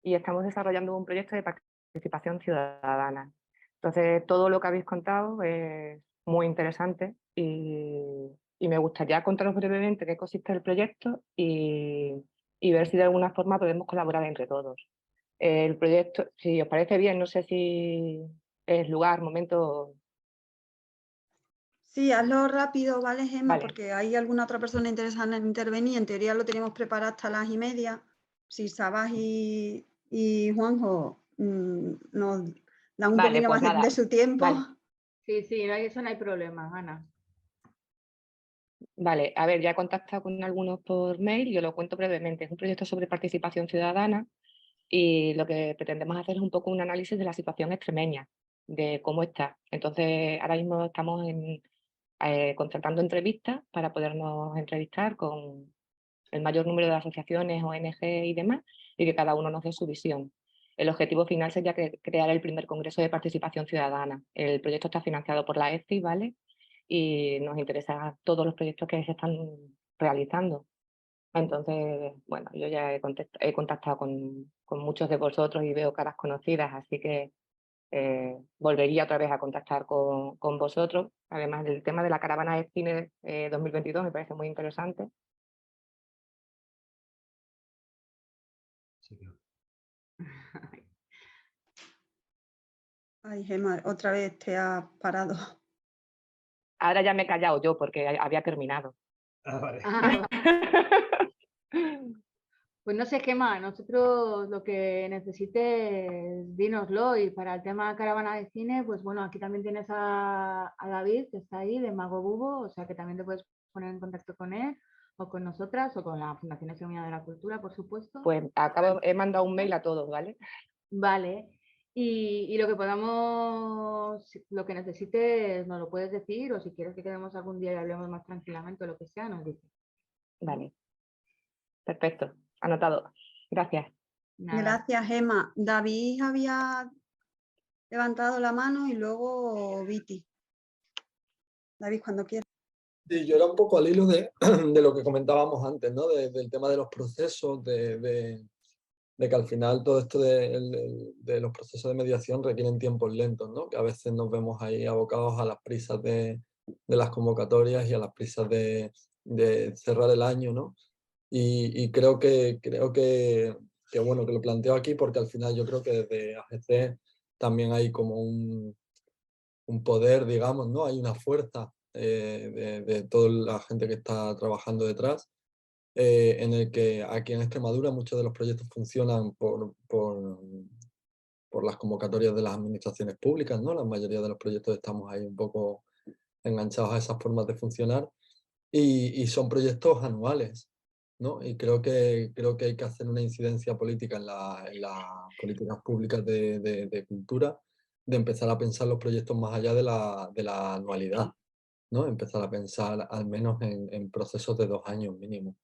y estamos desarrollando un proyecto de participación ciudadana. Entonces, todo lo que habéis contado es muy interesante y me gustaría contaros brevemente qué consiste el proyecto y ver si de alguna forma podemos colaborar entre todos. El proyecto, si os parece bien, no sé si es lugar, momento. Sí, hazlo rápido, ¿vale, Gemma? Vale. Porque hay alguna otra persona interesada en intervenir. En teoría lo teníamos preparado hasta las 1:30. Si Sabas y Juanjo nos dan un Vale, poquito pues más nada. de su tiempo. Vale. Sí, eso no hay problema, Ana. Vale, a ver, ya he contactado con algunos por mail y yo lo cuento brevemente. Es un proyecto sobre participación ciudadana y lo que pretendemos hacer es un poco un análisis de la situación extremeña, de cómo está. Entonces, ahora mismo estamos concertando entrevistas para podernos entrevistar con el mayor número de asociaciones, ONG y demás, y que cada uno nos dé su visión. El objetivo final sería crear el primer Congreso de Participación Ciudadana. El proyecto está financiado por la EFI, ¿vale? Y nos interesan todos los proyectos que se están realizando. Entonces, bueno, yo ya he contactado con muchos de vosotros y veo caras conocidas, así que volvería otra vez a contactar con vosotros. Además, del tema de la caravana de cine 2022 me parece muy interesante. Sí. Ay, Gemma, otra vez te has parado. Ahora ya me he callado yo porque había terminado. Ah, vale. Pues no sé, Gemma, nosotros lo que necesites, dínoslo. Y para el tema caravana de cine, pues bueno, aquí también tienes a David, que está ahí, de Mago Bubo, o sea que también te puedes poner en contacto con él, o con nosotras, o con la Fundación Extremeña de la Cultura, por supuesto. Pues he mandado un mail a todos, ¿vale? Vale. Y lo que podamos, lo que necesites, nos lo puedes decir, o si quieres que quedemos algún día y hablemos más tranquilamente o lo que sea, nos dices. Vale. Perfecto. Anotado. Gracias. Nada. Gracias, Gemma. David había levantado la mano y luego Viti. David, cuando quieras. Sí, yo era un poco al hilo de lo que comentábamos antes, ¿no? Del tema de los procesos, de que al final todo esto de los procesos de mediación requieren tiempos lentos, ¿no? Que a veces nos vemos ahí abocados a las prisas de las convocatorias y a las prisas de cerrar el año, ¿no? Y creo que bueno, que lo planteo aquí porque al final yo creo que desde AGC también hay como un poder, digamos, ¿no? Hay una fuerza de toda la gente que está trabajando detrás en el que aquí en Extremadura muchos de los proyectos funcionan por las convocatorias de las administraciones públicas, ¿no? La mayoría de los proyectos estamos ahí un poco enganchados a esas formas de funcionar y son proyectos anuales, ¿no? Y creo que hay que hacer una incidencia política en las políticas públicas de cultura, de empezar a pensar los proyectos más allá de la anualidad, ¿no? Empezar a pensar al menos en procesos de 2 años mínimo,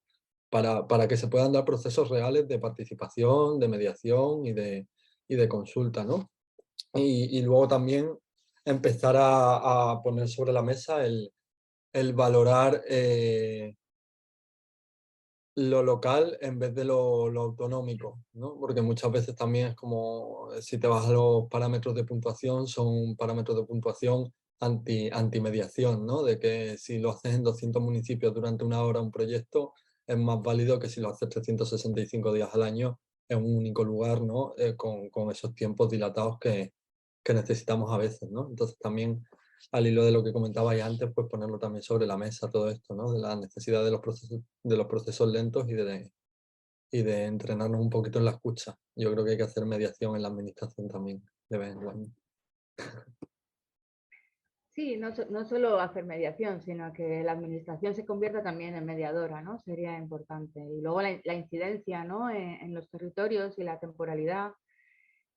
para que se puedan dar procesos reales de participación, de mediación y de consulta, ¿no? Y luego también empezar a poner sobre la mesa el valorar lo local en vez de lo autonómico, ¿no? Porque muchas veces también es como, si te vas a los parámetros de puntuación, son parámetros de puntuación anti-mediación, ¿no? De que si lo haces en 200 municipios durante 1 hora un proyecto, es más válido que si lo haces 365 días al año en un único lugar, ¿no? Con esos tiempos dilatados que necesitamos a veces, ¿no? Entonces también, al hilo de lo que comentabais antes, pues ponerlo también sobre la mesa todo esto, ¿no? De la necesidad de los procesos lentos y de entrenarnos un poquito en la escucha. Yo creo que hay que hacer mediación en la administración también, de vez en cuando. Sí, no solo hacer mediación, sino que la administración se convierta también en mediadora, ¿no? Sería importante. Y luego la incidencia, ¿no? En los territorios y la temporalidad.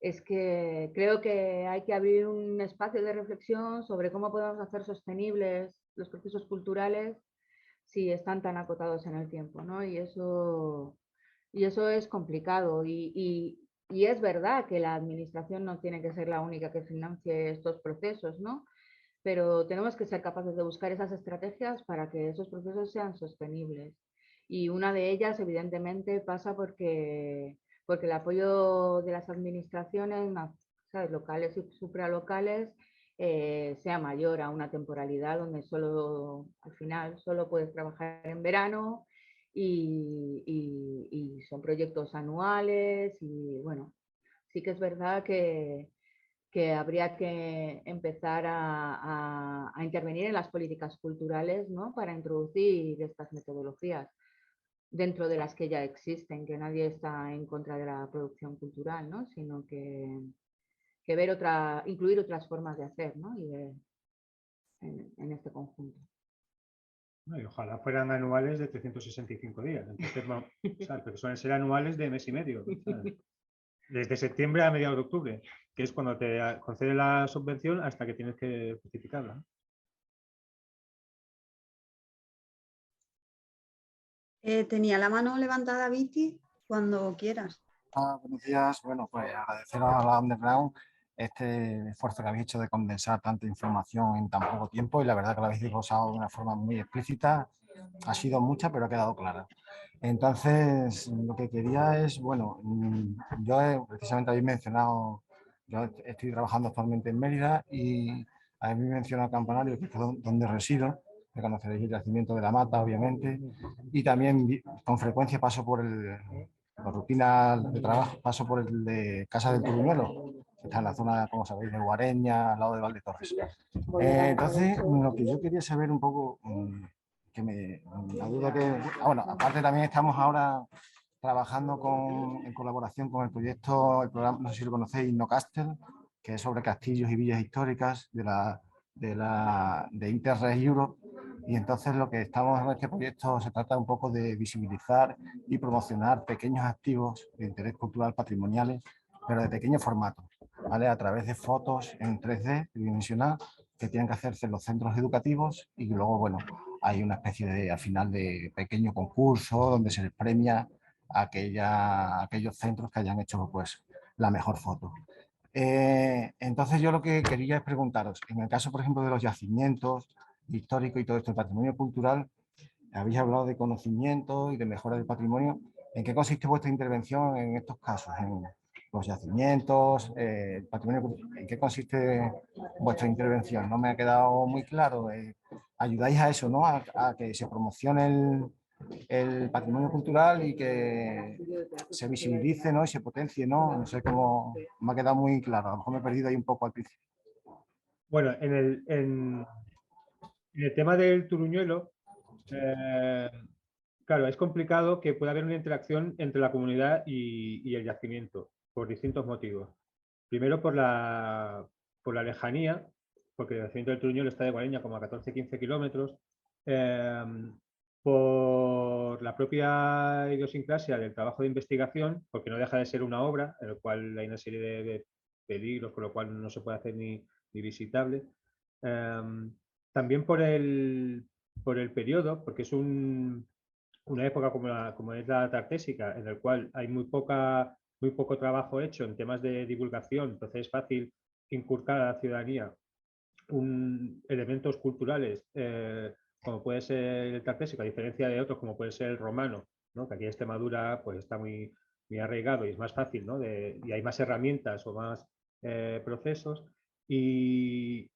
Es que creo que hay que abrir un espacio de reflexión sobre cómo podemos hacer sostenibles los procesos culturales si están tan acotados en el tiempo, ¿no? Y eso es complicado. Y es verdad que la administración no tiene que ser la única que financie estos procesos, ¿no? Pero tenemos que ser capaces de buscar esas estrategias para que esos procesos sean sostenibles. Y una de ellas, evidentemente, pasa porque el apoyo de las administraciones, ¿sabes?, locales y supralocales, sea mayor a una temporalidad donde al final solo puedes trabajar en verano y son proyectos anuales y bueno, sí que es verdad que habría que empezar a intervenir en las políticas culturales, ¿no? Para introducir estas metodologías dentro de las que ya existen, que nadie está en contra de la producción cultural, ¿no? Sino que incluir otras formas de hacer, ¿no? Y en este conjunto. No, y ojalá fueran anuales de 365 días. Entonces, no, ¿sabes? Porque suelen ser anuales de mes y medio, ¿sabes? Desde septiembre a mediados de octubre, que es cuando te concede la subvención hasta que tienes que justificarla. Tenía la mano levantada, Viti, cuando quieras. Buenos días. Bueno, pues agradecer a la Underground este esfuerzo que habéis hecho de condensar tanta información en tan poco tiempo y la verdad que lo habéis desglosado de una forma muy explícita. Ha sido mucha, pero ha quedado clara. Entonces, lo que quería es, bueno, yo precisamente habéis mencionado, yo estoy trabajando actualmente en Mérida y habéis mencionado Campanario, que es donde resido, que conoceréis el yacimiento de la Mata, obviamente, y también con frecuencia paso por la rutina de trabajo, paso por el de Casa del Turuñuelo, que está en la zona, como sabéis, de Guareña, al lado de Valdetorres. Entonces, lo que yo quería saber un poco, la duda que... bueno, aparte también estamos ahora trabajando en colaboración con el programa, no sé si lo conocéis, Innocastle, que es sobre castillos y villas históricas de Interreg Europe. Y entonces lo que estamos en este proyecto se trata un poco de visibilizar y promocionar pequeños activos de interés cultural patrimoniales, pero de pequeño formato, ¿vale? A través de fotos en 3D tridimensional que tienen que hacerse en los centros educativos y luego, bueno, hay una especie de, al final, de pequeño concurso donde se les premia a aquellos centros que hayan hecho, pues, la mejor foto. Entonces yo lo que quería es preguntaros, en el caso, por ejemplo, de los yacimientos históricos y todo esto, el patrimonio cultural, habéis hablado de conocimiento y de mejora del patrimonio. ¿En qué consiste vuestra intervención en estos casos? ¿En los yacimientos, el patrimonio? ¿En qué consiste vuestra intervención? No me ha quedado muy claro. Ayudáis a eso, ¿no? A que se promocione el patrimonio cultural y que se visibilice, ¿no? Y se potencie, ¿no? No sé cómo, me ha quedado muy claro. A lo mejor me he perdido ahí un poco al principio. Bueno, en el tema del Turuñuelo, claro, es complicado que pueda haber una interacción entre la comunidad y el yacimiento, por distintos motivos. Primero por la lejanía, porque el yacimiento del Truñol está de Guareña como a 14-15 kilómetros, por la propia idiosincrasia del trabajo de investigación, porque no deja de ser una obra en la cual hay una serie de peligros, con lo cual no se puede hacer ni visitable. También por el periodo, porque es una época como es la tartésica, en el cual hay muy poco trabajo hecho en temas de divulgación, entonces es fácil inculcar a la ciudadanía elementos culturales, como puede ser el tartésico, a diferencia de otros como puede ser el romano, ¿no? Que aquí en Extremadura pues, está muy arraigado y es más fácil, ¿no? Y hay más herramientas o más procesos. Y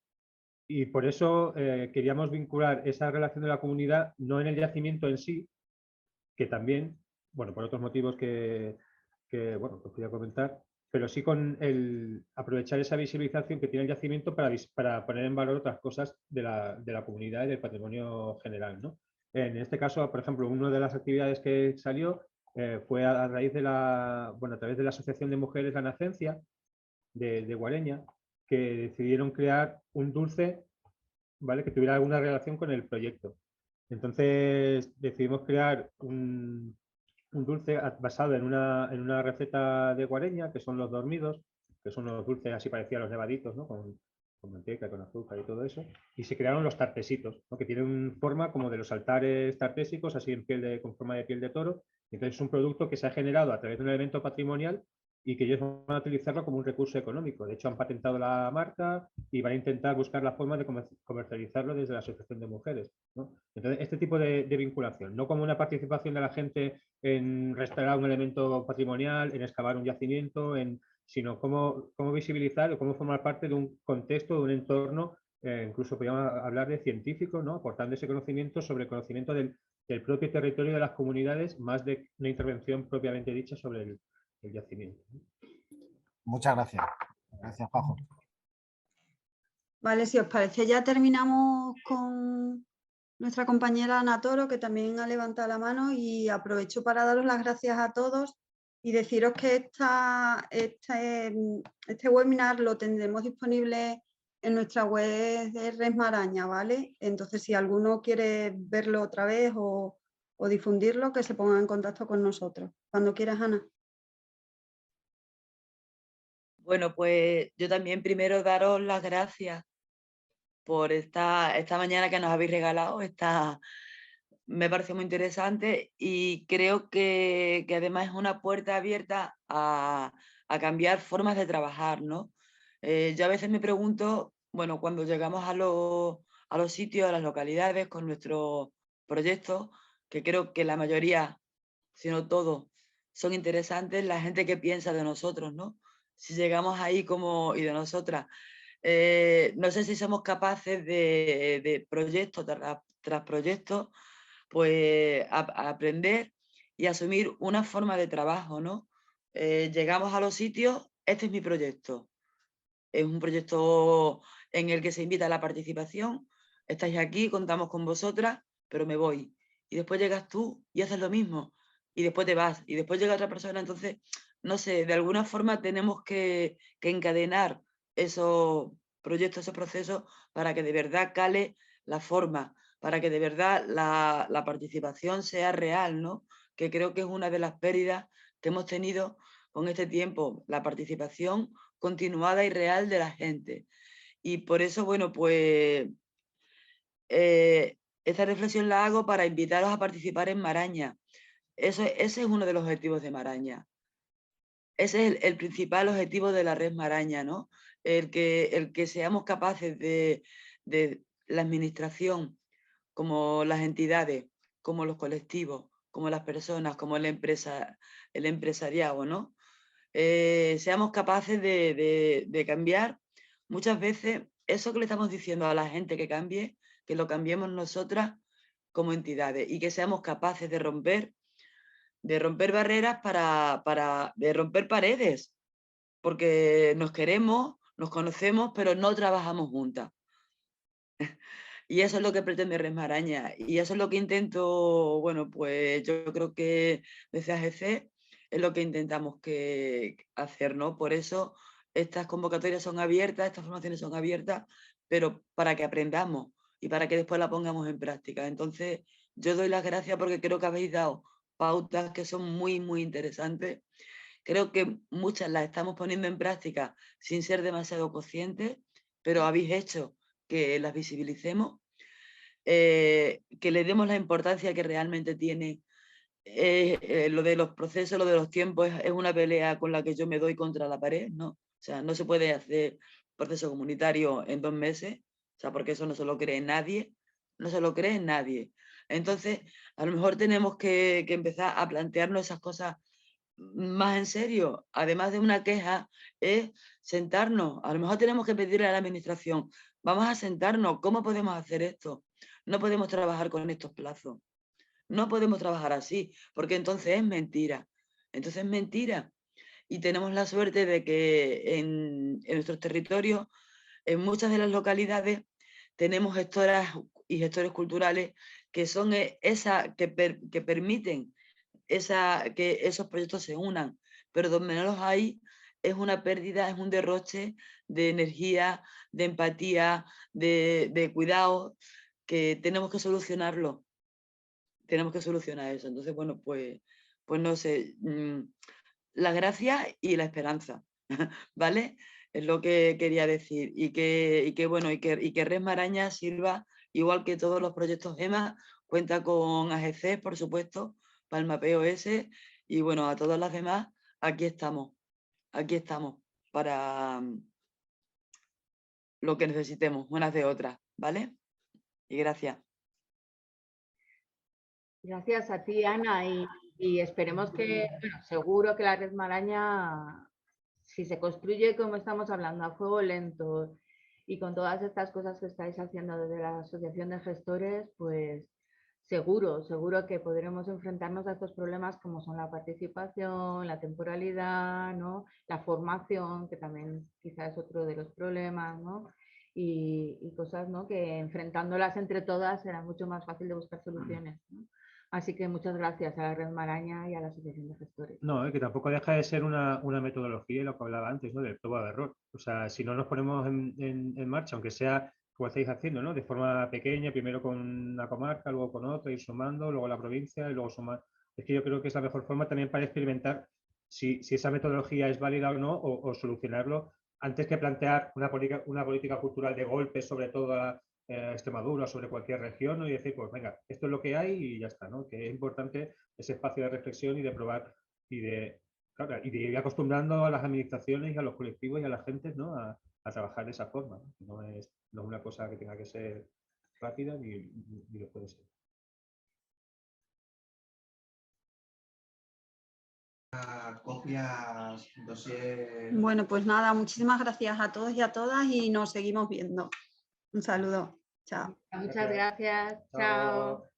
por eso queríamos vincular esa relación de la comunidad, no en el yacimiento en sí, que también, bueno, por otros motivos que bueno, que quería comentar, pero sí con aprovechar esa visibilización que tiene el yacimiento para poner en valor otras cosas de la comunidad y del patrimonio general, ¿no? En este caso, por ejemplo, una de las actividades que salió fue a raíz de a través de la Asociación de Mujeres La Nacencia de Guareña, que decidieron crear un dulce, ¿vale? Que tuviera alguna relación con el proyecto. Entonces decidimos crear un dulce basado en una receta de Guareña, que son los dormidos, que son unos dulces así parecidos a los nevaditos, ¿no? Con manteca, con azúcar y todo eso. Y se crearon los tartesitos, ¿no? Que tienen forma como de los altares tartésicos, así con forma de piel de toro. Entonces es un producto que se ha generado a través de un elemento patrimonial y que ellos van a utilizarlo como un recurso económico. De hecho, han patentado la marca y van a intentar buscar la forma de comercializarlo desde la Asociación de Mujeres, ¿no? Entonces, este tipo de vinculación, no como una participación de la gente en restaurar un elemento patrimonial, en excavar un yacimiento, sino cómo visibilizar o cómo formar parte de un contexto, de un entorno, incluso podríamos hablar de científico, ¿no? Aportando ese conocimiento sobre el conocimiento del propio territorio de las comunidades, más de una intervención propiamente dicha sobre el yacimiento. Muchas gracias. Gracias, Pajo. Vale, si os parece, ya terminamos con nuestra compañera Ana Toro, que también ha levantado la mano, y aprovecho para daros las gracias a todos y deciros que este webinar lo tendremos disponible en nuestra web de Res Maraña, ¿vale? Entonces, si alguno quiere verlo otra vez o difundirlo, que se ponga en contacto con nosotros. Cuando quieras, Ana. Bueno, pues yo también primero daros las gracias por esta mañana que nos habéis regalado. Me parece muy interesante y creo que además es una puerta abierta a cambiar formas de trabajar, ¿no? Yo a veces me pregunto, bueno, cuando llegamos a los sitios, a las localidades con nuestros proyectos, que creo que la mayoría, si no todos, son interesantes, la gente que piensa de nosotros, ¿no? Si llegamos ahí y de nosotras, no sé si somos capaces de proyecto tras proyecto, pues a aprender y asumir una forma de trabajo, ¿no? Llegamos a los sitios, este es mi proyecto. Es un proyecto en el que se invita a la participación. Estáis aquí, contamos con vosotras, pero me voy. Y después llegas tú y haces lo mismo. Y después te vas. Y después llega otra persona. Entonces, no sé, de alguna forma tenemos que encadenar esos proyectos, esos procesos, para que de verdad cale la forma, para que de verdad la participación sea real, ¿no? Que creo que es una de las pérdidas que hemos tenido con este tiempo, la participación continuada y real de la gente. Y por eso, bueno, pues esta reflexión la hago para invitaros a participar en Maraña. Ese es uno de los objetivos de Maraña. Ese es el principal objetivo de la red Maraña, ¿no? El que seamos capaces de la administración, como las entidades, como los colectivos, como las personas, como el empresariado, ¿no? Seamos capaces de cambiar muchas veces eso que le estamos diciendo a la gente que cambie, que lo cambiemos nosotras como entidades y que seamos capaces de romper barreras de romper paredes, porque nos queremos, nos conocemos, pero no trabajamos juntas. Y eso es lo que pretende Red Maraña. Y eso es lo que intento, bueno, pues yo creo que desde AGC es lo que intentamos hacer, ¿no? Por eso estas convocatorias son abiertas, estas formaciones son abiertas, pero para que aprendamos y para que después la pongamos en práctica. Entonces, yo doy las gracias porque creo que habéis dado pautas que son muy, muy interesantes. Creo que muchas las estamos poniendo en práctica sin ser demasiado conscientes, pero habéis hecho que las visibilicemos, que le demos la importancia que realmente tiene. Lo de los procesos, lo de los tiempos, es una pelea con la que yo me doy contra la pared, ¿no? O sea, no se puede hacer proceso comunitario en 2 meses, o sea, porque eso no se lo cree nadie, no se lo cree nadie. Entonces, a lo mejor tenemos que empezar a plantearnos esas cosas más en serio. Además de una queja, es sentarnos. A lo mejor tenemos que pedirle a la administración, vamos a sentarnos, ¿cómo podemos hacer esto? No podemos trabajar con estos plazos. No podemos trabajar así, porque entonces es mentira. Entonces es mentira. Y tenemos la suerte de que en nuestros territorios, en muchas de las localidades, tenemos gestoras y gestores culturales que son que permiten que esos proyectos se unan. Pero donde no los hay, es una pérdida, es un derroche de energía, de empatía, de cuidado, que tenemos que solucionarlo. Tenemos que solucionar eso. Entonces, bueno, pues no sé, la gracia y la esperanza, ¿vale? Es lo que quería decir. Y que Red Maraña sirva, igual que todos los proyectos GEMA, cuenta con AGC, por supuesto, para el mapeo ese, y bueno, a todas las demás, aquí estamos para lo que necesitemos, unas de otras, ¿vale? Y gracias. Gracias a ti, Ana, y esperemos que, bueno, seguro que la Red Maraña, si se construye como estamos hablando, a fuego lento y con todas estas cosas que estáis haciendo desde la Asociación de Gestores, pues seguro que podremos enfrentarnos a estos problemas como son la participación, la temporalidad, ¿no? La formación, que también quizá es otro de los problemas, ¿no? Y cosas, ¿no? Que enfrentándolas entre todas será mucho más fácil de buscar soluciones, ¿no? Así que muchas gracias a la Red Maraña y a la Asociación de Gestores. No, que tampoco deja de ser una metodología, lo que hablaba antes, ¿no? Del prueba de error. O sea, si no nos ponemos en marcha, aunque sea como estáis haciendo, ¿no? De forma pequeña, primero con una comarca, luego con otra, ir sumando, luego la provincia y luego sumar. Es que yo creo que es la mejor forma también para experimentar si esa metodología es válida o no, o solucionarlo antes que plantear una política cultural de golpe sobre toda Extremadura, sobre cualquier región, ¿no? Y decir, pues venga, esto es lo que hay y ya está, ¿no? Que es importante ese espacio de reflexión y de probar y de ir acostumbrando a las administraciones y a los colectivos y a la gente, ¿no? a trabajar de esa forma, ¿no? No es una cosa que tenga que ser rápida ni lo puede ser. Copias, dossier. Bueno, pues nada, muchísimas gracias a todos y a todas y nos seguimos viendo. Un saludo. Chao. Muchas gracias. Chao.